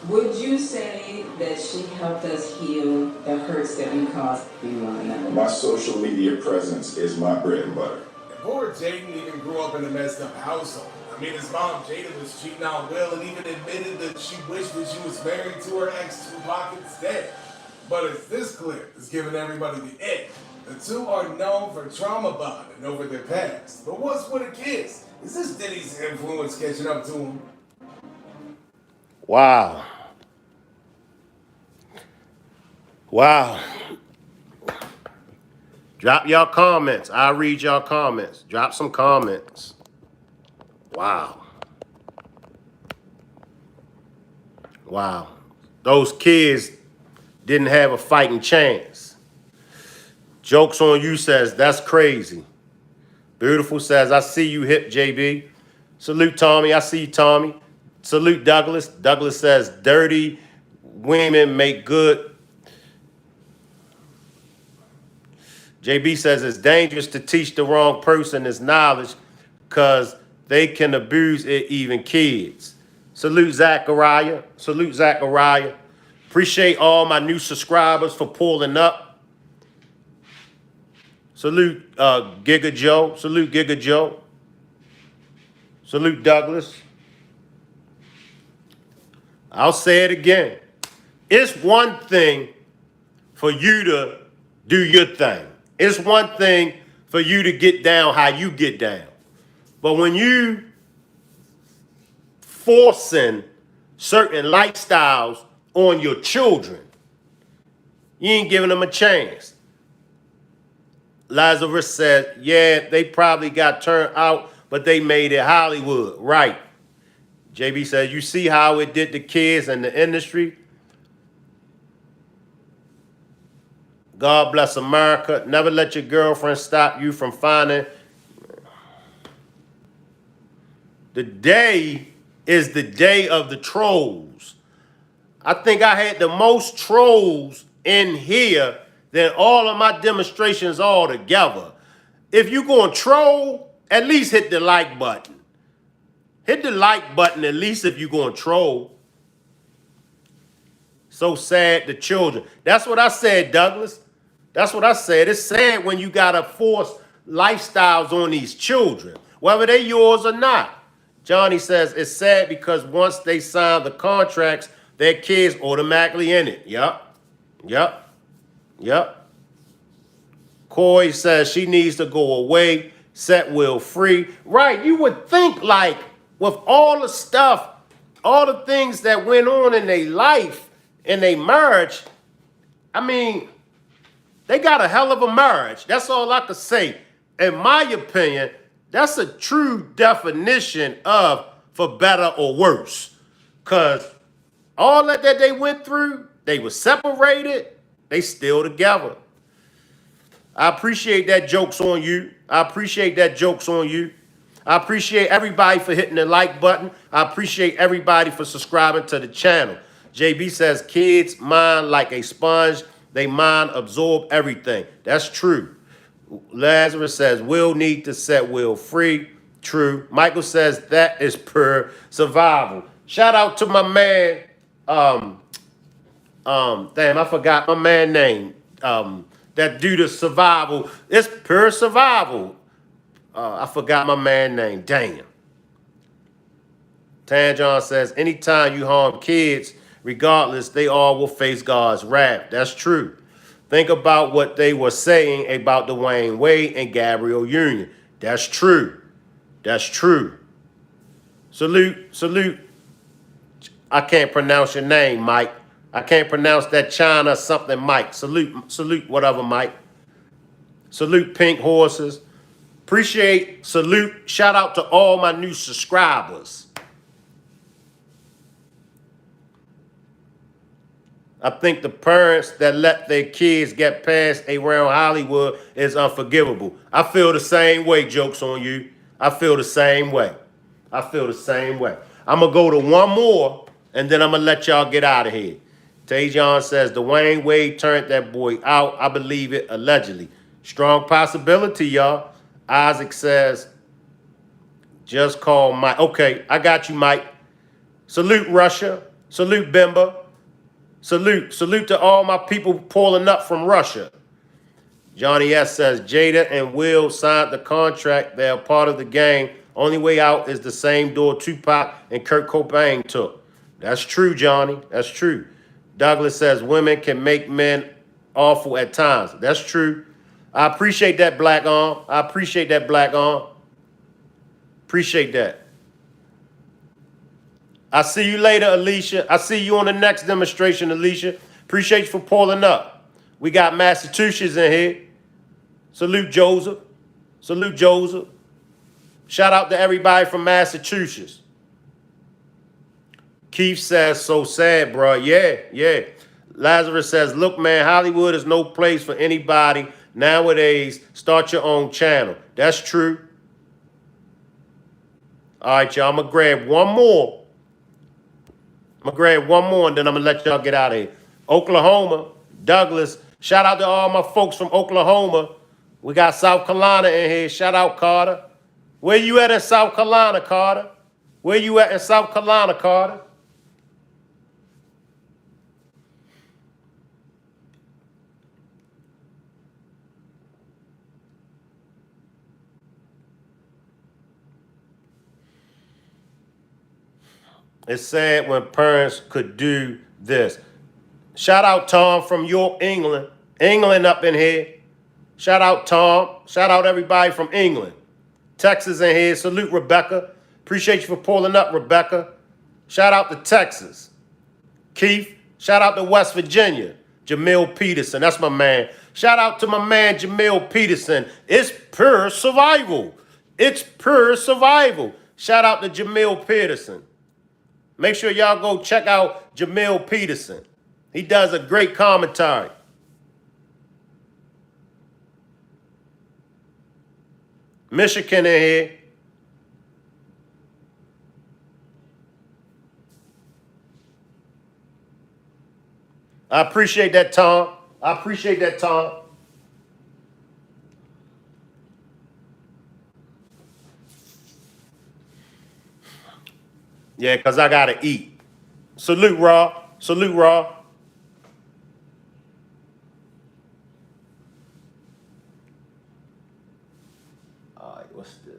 Would you say that she helped us heal the hurts that we caused through one another? My social media presence is my bread and butter. And poor Jaden even grew up in a messed up household. I mean, his mom, Jada, was cheating on Will and even admitted that she wished that she was married to her ex Tupac instead. But it's this clip that's giving everybody the ick. The two are known for trauma bonding over their past. But what's with the kids? Is this Diddy's influence catching up to him? Wow. Wow. Drop y'all comments. I'll read y'all comments. Drop some comments. Wow. Wow. Those kids didn't have a fighting chance. Jokes on You says, that's crazy. Beautiful says, I see you, hip JB. Salute Tommy. I see you, Tommy. Salute Douglas. Douglas says, dirty women make good. JB says, it's dangerous to teach the wrong person this knowledge because they can abuse it, even kids. Salute Zachariah. Salute Zachariah. Appreciate all my new subscribers for pulling up. Salute Giga Joe. Salute Giga Joe. Salute Douglas. I'll say it again. It's one thing for you to do your thing. It's one thing for you to get down how you get down. But when you forcing certain lifestyles on your children, you ain't giving them a chance. Lazarus said, yeah, they probably got turned out, but they made it Hollywood. Right. JB said, you see how it did the kids and the industry? God bless America. Never let your girlfriend stop you from finding. The day is the day of the trolls. I think I had the most trolls in here than all of my demonstrations all together. If you're going to troll, at least hit the like button. Hit the like button at least if you're going to troll. So sad, the children. That's what I said, Douglas. That's what I said. It's sad when you got to force lifestyles on these children, whether they're yours or not. Johnny says it's sad because once they sign the contracts, their kids automatically in it. Yup. Yup. Yep. Coy says she needs to go away, set Will free. Right, you would think like with all the stuff, all the things that went on in their life, in their marriage, I mean, they got a hell of a marriage. That's all I could say. In my opinion, that's a true definition of for better or worse. Because all that they went through, they were separated. They still together. I appreciate that joke's on you. I appreciate that joke's on you. I appreciate everybody for hitting the like button. I appreciate everybody for subscribing to the channel. JB says kids mind like a sponge. They mind absorb everything. That's true. Lazarus says Will need to set Will free. True. Michael says that is pure survival. Shout out to my man. Damn, I forgot my man name. That do the survival. It's pure survival. I forgot my man name. Damn. Tanjon says, anytime you harm kids, regardless, they all will face God's wrath. That's true. Think about what they were saying about Dwayne Wade and Gabrielle Union. That's true. That's true. Salute. I can't pronounce your name, Mike. I can't pronounce that China something, Mike. Salute, whatever, Mike. Salute, Pink Horses. Appreciate, salute. Shout out to all my new subscribers. I think the parents that let their kids get past around Hollywood is unforgivable. I feel the same way, jokes on you. I feel the same way. I'm going to go to one more, and then I'm going to let y'all get out of here. Tajon says, Dwayne Wade turned that boy out. I believe it, allegedly. Strong possibility, y'all. Isaac says, just call Mike. Okay, I got you, Mike. Salute, Russia. Salute, Bimba. Salute to all my people pulling up from Russia. Johnny S. says, Jada and Will signed the contract. They're part of the game. Only way out is the same door Tupac and Kurt Cobain took. That's true, Johnny. That's true. Douglas says, women can make men awful at times. That's true. I appreciate that, Black Arm. Appreciate that. I see you later, Alicia. I see you on the next demonstration, Alicia. Appreciate you for pulling up. We got Massachusetts in here. Salute, Joseph. Shout out to everybody from Massachusetts. Keith says, so sad, bro. Yeah. Lazarus says, look, man, Hollywood is no place for anybody. Nowadays, start your own channel. That's true. All right, y'all. I'm going to grab one more. And then I'm going to let y'all get out of here. Oklahoma, Douglas. Shout out to all my folks from Oklahoma. We got South Carolina in here. Shout out, Carter. Where you at in South Carolina, Carter? It's sad when parents could do this. Shout out Tom from York, England. England up in here. Shout out Tom. Shout out everybody from England. Texas in here. Salute Rebecca. Appreciate you for pulling up, Rebecca. Shout out to Texas. Keith. Shout out to West Virginia. Jamil Peterson. That's my man. Shout out to my man Jamil Peterson. It's pure survival. Shout out to Jamil Peterson. Make sure y'all go check out Jamil Peterson. He does a great commentary. Michigan in here. I appreciate that, Tom. Yeah, because I got to eat. Salute, Raw. All right, what's this?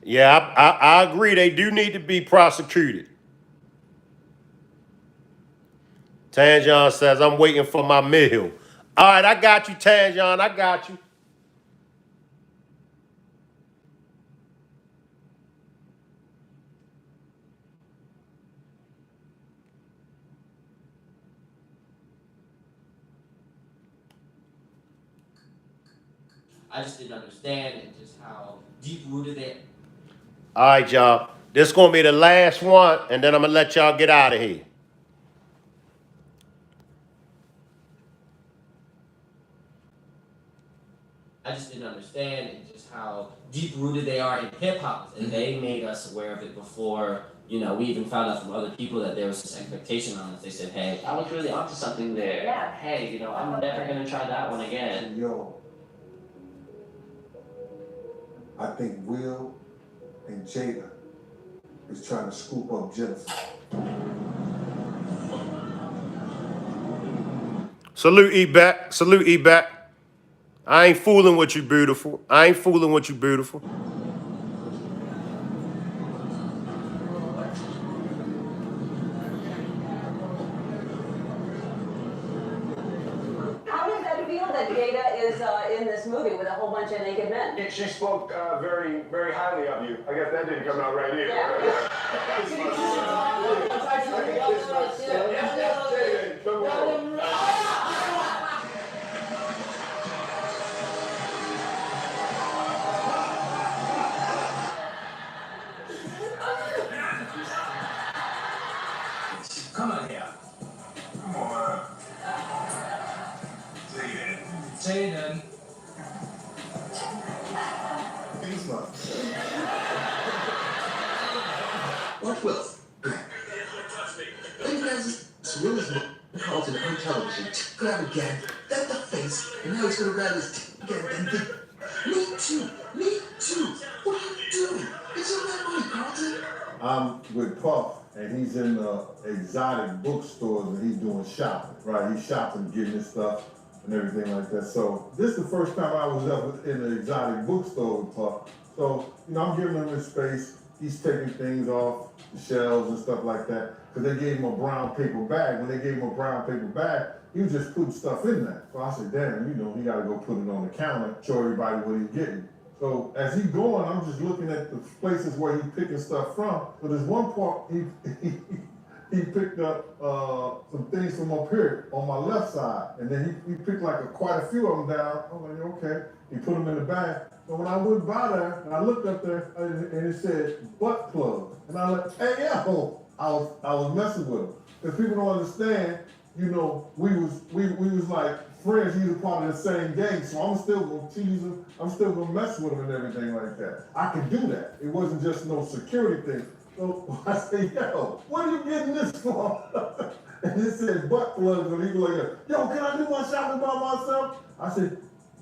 Yeah, I agree. They do need to be prosecuted. Tanjon says, I'm waiting for my meal. All right, I got you, Tanjon. I got you. I just didn't understand and just how deep-rooted it. All right, y'all. This is going to be the last one, and then I'm going to let y'all get out of here. I just didn't understand and just how deep-rooted they are in hip-hop. And they made us aware of it before, we even found out from other people that there was this expectation on us. They said, hey, I was really onto something there. Yeah. Hey, I'm never going to try that one again. Yo, I think Will and Jada is trying to scoop up Jennifer. Salute E-Back. Salute E-Back. I ain't fooling with you, beautiful. I ain't fooling with you, beautiful. How does that feel that Jada is in this movie with a whole bunch of naked men? She spoke very, very highly of you. I guess that didn't come out right either. Come on here. Come on. Jaden. He's not. What will? Ladies and gentlemen, Will Smith calls in on television. Grab again, then the face, and now he's gonna grab his again, and then me too. What are you doing? It's your red money, Carlton. I'm with Puff, and he's in the exotic bookstores, and he's doing shopping, right? He's shopping, getting his stuff and everything like that. So this is the first time I was up in the exotic bookstore with Puff. So, I'm giving him his space. He's taking things off the shelves and stuff like that, because they gave him a brown paper bag. When they gave him a brown paper bag, he was just putting stuff in there. So I said, damn, he got to go put it on the counter, show everybody what he's getting. So as he's going, I'm just looking at the places where he's picking stuff from. But there's one part he picked up some things from up here on my left side, and then he picked quite a few of them down. I'm like, okay. He put them in the bag. So when I went by there and I looked up there and it said butt plug, and I was like, hey yo, I was messing with him, because people don't understand. We was like friends. He was part of the same gang, so I'm still gonna tease him. I'm still gonna mess with him and everything like that. I could do that. It wasn't just no security thing. So I said, yo, what are you getting this for? And it said butt plugs, and he was like, yo, can I do my shopping by myself? I said,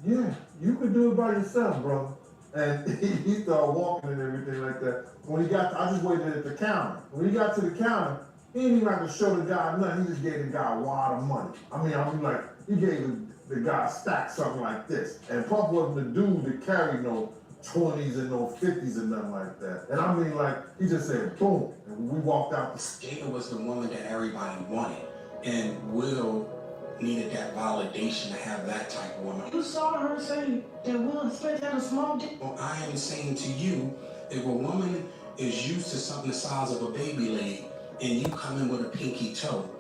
yeah, you could do it by yourself, brother. And he started walking and everything like that. When he got, I just waited at the counter. When he got to the counter, he didn't even have to show the guy nothing. He just gave the guy a wad of money. I mean, like, he gave the guy a stack, something like this. And Puff wasn't the dude that carried no 20s and no 50s and nothing like that. And I mean, like, he just said, boom. And we walked out. Jada was the woman that everybody wanted. And Will needed that validation to have that type of woman. You saw her say that Will Smith had a small dick. Well, I am saying to you, if a woman is used to something the size of a baby leg, and you come in with a pinky toe,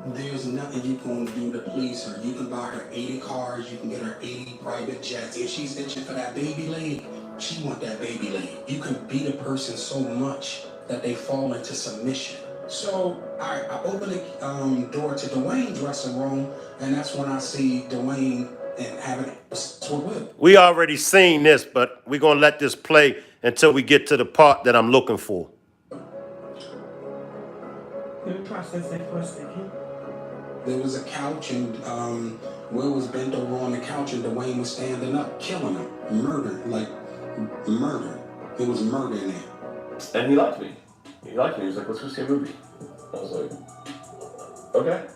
there's nothing you can do to please her. You can buy her 80 cars, you can get her 80 private jets. If she's itching for that baby leg, she want that baby leg. You can beat a person so much that they fall into submission. So I open the door to Dwayne's dressing room, and that's when I see Dwayne and having with Will. We already seen this, but we're going to let this play until we get to the part that I'm looking for. Let me process that for a second. There was a couch, and Will was bent over on the couch, and Dwayne was standing up, killing him, murder. It was murder in there. And he liked me. He liked me. He was like, let's go see a movie. I was like, okay.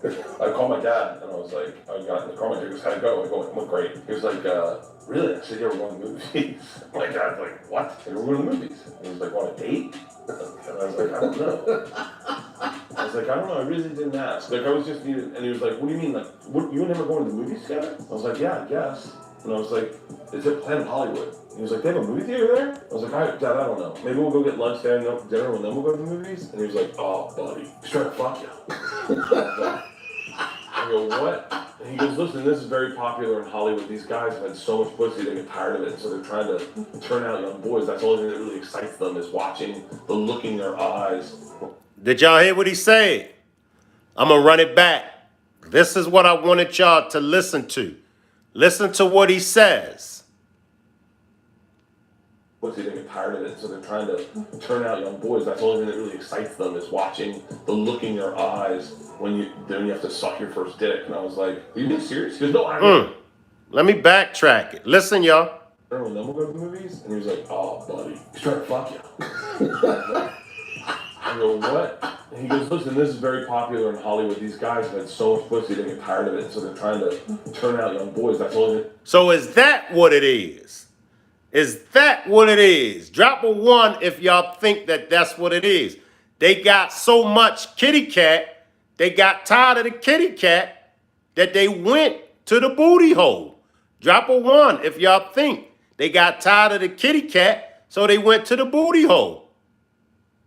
I called my dad, and I was like, I got in the car. My dad goes, how'd it go? I went great. He was like, really? I said, yeah, we're going to the movies. My dad's like, what? I said, we're going to the movies. He was like, want a date? And I was like, I don't know. I was like, I don't know. I really didn't ask. Like, I was just needed. And he was like, what do you mean? Like, what, you and him are going to the movies together? I was like, yeah, I guess. And I was like, it's at Planet Hollywood. He was like, they have a movie theater there? I was like, Dad, I don't know. Maybe we'll go get lunch there and go for dinner, and then we'll go to the movies? And he was like, oh, buddy, he's trying to fuck you. I go, what? And he goes, listen, this is very popular in Hollywood. These guys have had so much pussy, they get tired of it. So they're trying to turn out young boys. That's the only thing that really excites them, is watching the look in their eyes. Did y'all hear what he said? I'm going to run it back. This is what I wanted y'all to listen to. Listen to what he says. Pussy, they get tired of it. So they're trying to turn out young boys. That's the only thing that really excites them, is watching the look in their eyes when you have to suck your first dick. And I was like, are you being serious? He goes, no, I mean. Let me backtrack it. Listen, y'all. And then we'll go to the movies. And he was like, oh, buddy, he's trying to fuck you. I go, what? And he goes, listen, this is very popular in Hollywood. These guys have had so much pussy, they get tired of it, so they're trying to turn out young boys. That's all it. So is that what it is? Is that what it is? Drop a 1 if y'all think that that's what it is. They got so much kitty cat, they got tired of the kitty cat that they went to the booty hole. Drop a 1 if y'all think they got tired of the kitty cat, so they went to the booty hole.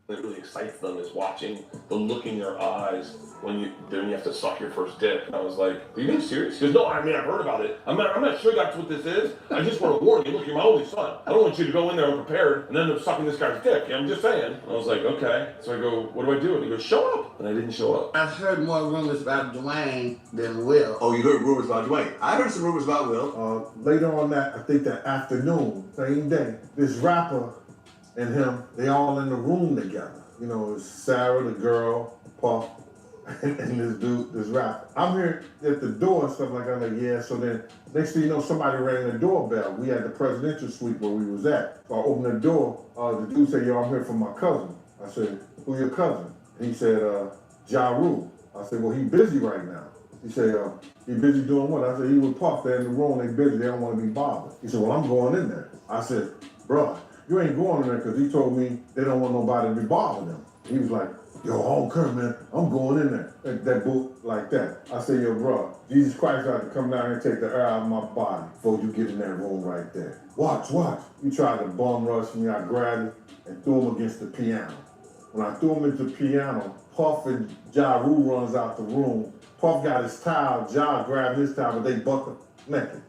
That really excites them is watching the look in your eyes when you have to suck your first dick. And I was like, are you being serious? He goes, no, I mean, I've heard about it. I'm not sure that's what this is. I just want to warn you, look, you're my only son. I don't want you to go in there unprepared and end up sucking this guy's dick. I'm just saying. And I was like, okay. So I go, what do I do? And he goes, show up. And I didn't show up. I've heard more rumors about Dwayne than Will. Oh, you heard rumors about Dwayne? I heard some rumors about Will. Later on that, I think that afternoon, same day, this rapper and him, they all in the room together. You know, it's Sarah, the girl, Puff, and this dude, this rapper. I'm here at the door and stuff like that. I'm like, yeah. So then, next thing you know, somebody rang the doorbell. We had the presidential suite where we was at. So I opened the door. The dude said, yo, I'm here for my cousin. I said, who your cousin? And he said, Ja Rule. I said, well, he busy right now. He said, he busy doing what? I said, he with Puff. They're in the room. They busy. They don't want to be bothered. He said, well, I'm going in there. I said, bruh, you ain't going in there because he told me they don't want nobody to be bothering them. He was like, yo, I don't care, man. I'm going in there. That book like that. I said, yo, bro, Jesus Christ had to come down here and take the air out of my body before you get in that room right there. Watch. He tried to bum rush me. I grabbed him and threw him against the piano. When I threw him into the piano, Puff and Ja Rule runs out the room. Puff got his towel. Ja grabbed his towel, but they buckled naked.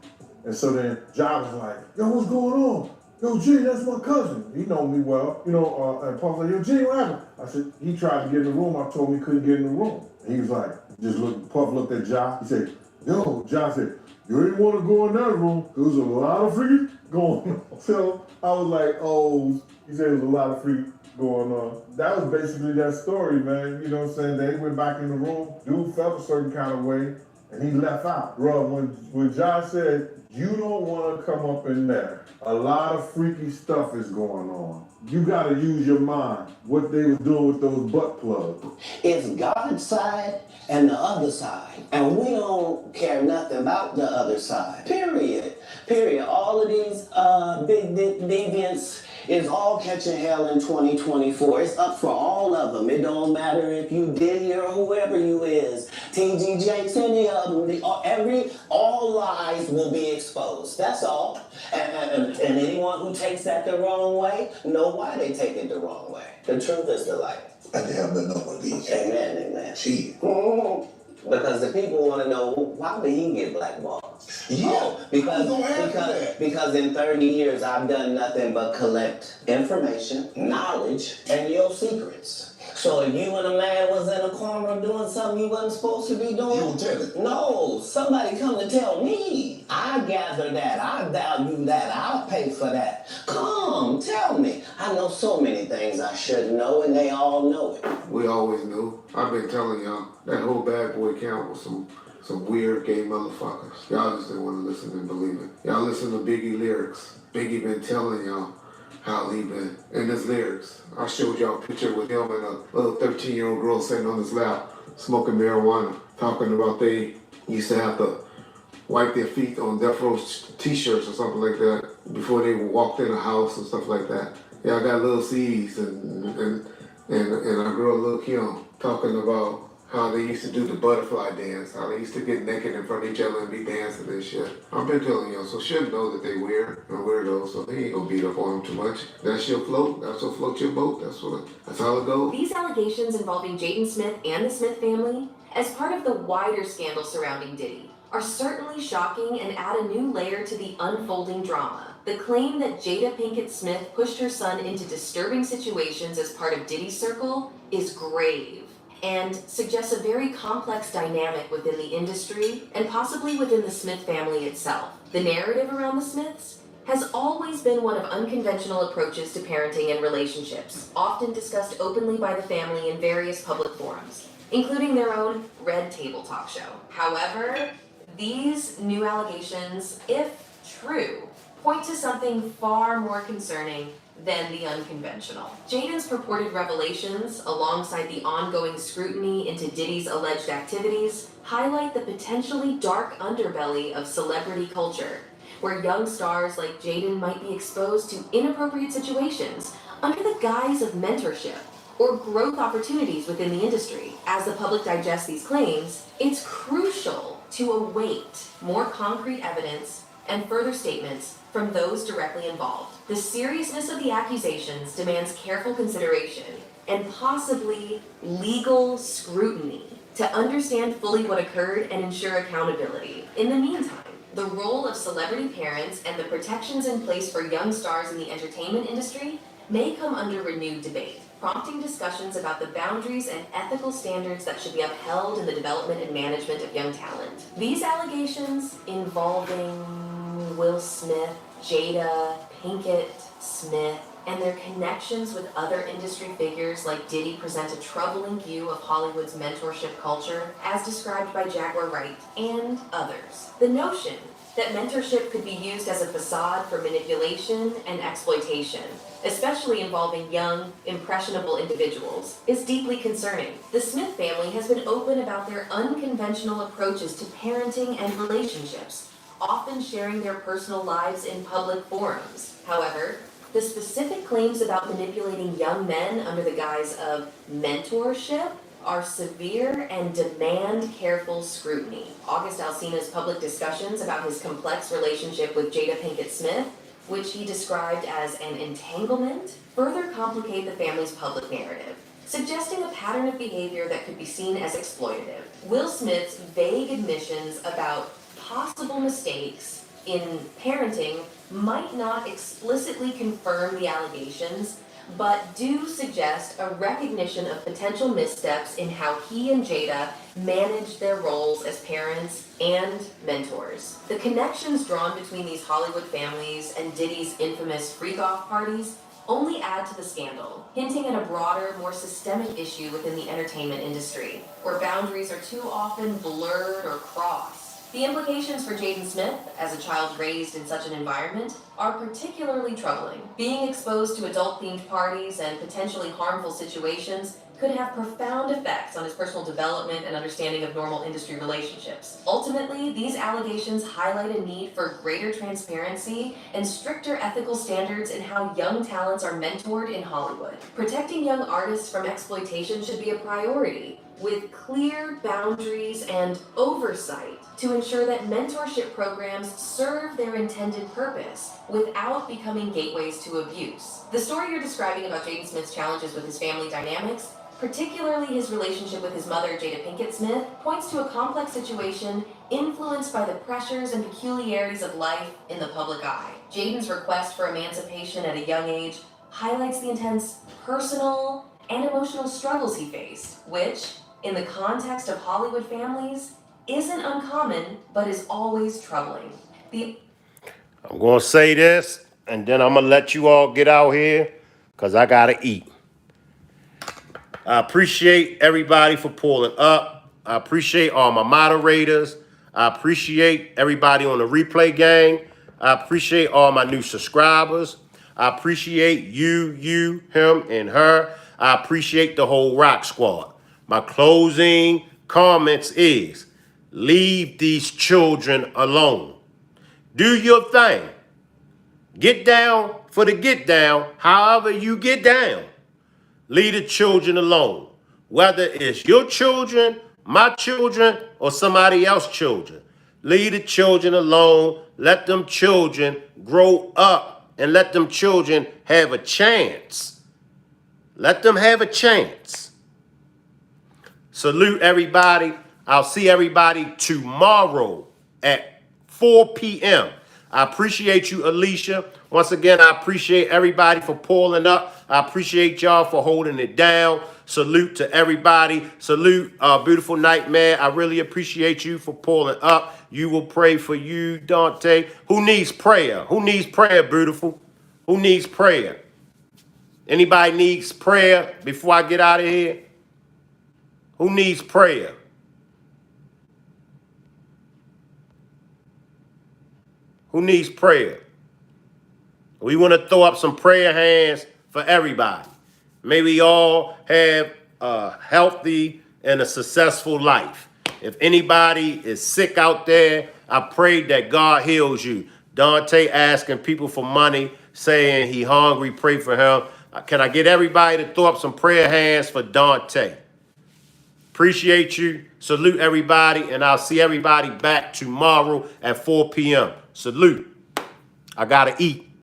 And so then Ja was like, yo, what's going on? Yo, G, that's my cousin. He know me well. You know, and Puff was like, yo, G, what happened? I said, he tried to get in the room. I told him he couldn't get in the room. And he was like, Puff looked at Ja. He said, yo, Ja said, you ain't want to go in that room. There was a lot of freaking going on. So I was like, oh, he said there was a lot of freak going on. That was basically that story, man. You know what I'm saying? They went back in the room. Dude felt a certain kind of way, and he left out. Bro, when John said, you don't want to come up in there, a lot of freaky stuff is going on. You got to use your mind. What they was doing with those butt plugs. It's God's side and the other side. And we don't care nothing about the other side. Period. All of these big deviants is all catching hell in 2024. It's up for all of them. It don't matter if you Diddy or whoever you is. TG Jakes, any of them. All lies will be exposed. That's all. And anyone who takes that the wrong way, know why they take it the wrong way. The truth is the light. I can have nothing on these. Amen. Gee. Because the people want to know, why did he get blackballed? Yeah. Oh, because in 30 years, I've done nothing but collect information, knowledge, and your secrets. So if you and a man was in a corner doing something you wasn't supposed to be doing, you don't tell it. No, somebody come to tell me. I gather that, I value that, I'll pay for that. Come, tell me. I know so many things I should know, and they all know it. We always knew. I've been telling y'all, that whole bad boy count was some weird gay motherfuckers. Y'all just didn't want to listen and believe it. Y'all listen to Biggie lyrics. Biggie been telling y'all how he been in his lyrics. I showed y'all a picture with him and a little 13-year-old girl sitting on his lap, smoking marijuana, talking about they used to have to wipe their feet on Death Row t-shirts or something like that before they walked in a house and stuff like that. Yeah, I got Lil C's and our girl Lil Kim talking about how they used to do the butterfly dance, how they used to get naked in front of each other and be dancing and shit. I've been telling y'all, so should know that they weird and weirdos, so they ain't gonna beat up on them too much. That's your float, that's what floats your boat, that's how it goes. These allegations involving Jaden Smith and the Smith family, as part of the wider scandal surrounding Diddy, are certainly shocking and add a new layer to the unfolding drama. The claim that Jada Pinkett Smith pushed her son into disturbing situations as part of Diddy's circle is grave, and suggests a very complex dynamic within the industry and possibly within the Smith family itself. The narrative around the Smiths has always been one of unconventional approaches to parenting and relationships, often discussed openly by the family in various public forums, including their own Red Table talk show. However, these new allegations, if true, point to something far more concerning than the unconventional. Jaden's purported revelations, alongside the ongoing scrutiny into Diddy's alleged activities, highlight the potentially dark underbelly of celebrity culture, where young stars like Jaden might be exposed to inappropriate situations under the guise of mentorship or growth opportunities within the industry. As the public digests these claims, it's crucial to await more concrete evidence and further statements from those directly involved. The seriousness of the accusations demands careful consideration and possibly legal scrutiny to understand fully what occurred and ensure accountability. In the meantime, the role of celebrity parents and the protections in place for young stars in the entertainment industry may come under renewed debate, prompting discussions about the boundaries and ethical standards that should be upheld in the development and management of young talent. These allegations involving Will Smith, Jada, Pinkett Smith, and their connections with other industry figures like Diddy present a troubling view of Hollywood's mentorship culture as described by Jaguar Wright and others. The notion that mentorship could be used as a facade for manipulation and exploitation, especially involving young, impressionable individuals, is deeply concerning. The Smith family has been open about their unconventional approaches to parenting and relationships, often sharing their personal lives in public forums. However, the specific claims about manipulating young men under the guise of mentorship are severe and demand careful scrutiny. August Alsina's public discussions about his complex relationship with Jada Pinkett Smith, which he described as an entanglement, further complicate the family's public narrative, suggesting a pattern of behavior that could be seen as exploitative. Will Smith's vague admissions about possible mistakes in parenting might not explicitly confirm the allegations, but do suggest a recognition of potential missteps in how he and Jada managed their roles as parents and mentors. The connections drawn between these Hollywood families and Diddy's infamous freak-off parties only add to the scandal, hinting at a broader, more systemic issue within the entertainment industry, where boundaries are too often blurred or crossed. The implications for Jaden Smith, as a child raised in such an environment, are particularly troubling. Being exposed to adult-themed parties and potentially harmful situations could have profound effects on his personal development and understanding of normal industry relationships. Ultimately, these allegations highlight a need for greater transparency and stricter ethical standards in how young talents are mentored in Hollywood. Protecting young artists from exploitation should be a priority, with clear boundaries and oversight to ensure that mentorship programs serve their intended purpose without becoming gateways to abuse. The story you're describing about Jaden Smith's challenges with his family dynamics, particularly his relationship with his mother, Jada Pinkett Smith, points to a complex situation influenced by the pressures and peculiarities of life in the public eye. Jaden's request for emancipation at a young age highlights the intense personal and emotional struggles he faced, which, in the context of Hollywood families, isn't uncommon, but is always troubling. I'm going to say this, and then I'm going to let you all get out here, because I got to eat. I appreciate everybody for pulling up. I appreciate all my moderators. I appreciate everybody on the replay gang. I appreciate all my new subscribers. I appreciate you, him, and her. I appreciate the whole Rock Squad. My closing comments is, leave these children alone. Do your thing. Get down for the get down, however you get down. Leave the children alone. Whether it's your children, my children, or somebody else's children. Leave the children alone. Let them children grow up and let them children have a chance. Let them have a chance. Salute everybody. I'll see everybody tomorrow at 4 p.m. I appreciate you, Alicia. Once again, I appreciate everybody for pulling up. I appreciate y'all for holding it down. Salute to everybody. Salute, Beautiful Nightmare. I really appreciate you for pulling up. You will pray for you, Dante. Who needs prayer? Who needs prayer, Beautiful? Who needs prayer? Anybody needs prayer before I get out of here? Who needs prayer? Who needs prayer? We want to throw up some prayer hands for everybody. May we all have a healthy and a successful life. If anybody is sick out there, I pray that God heals you. Dante asking people for money, saying he hungry, pray for him. Can I get everybody to throw up some prayer hands for Dante? Appreciate you. Salute everybody, and I'll see everybody back tomorrow at 4 p.m. Salute. I gotta eat.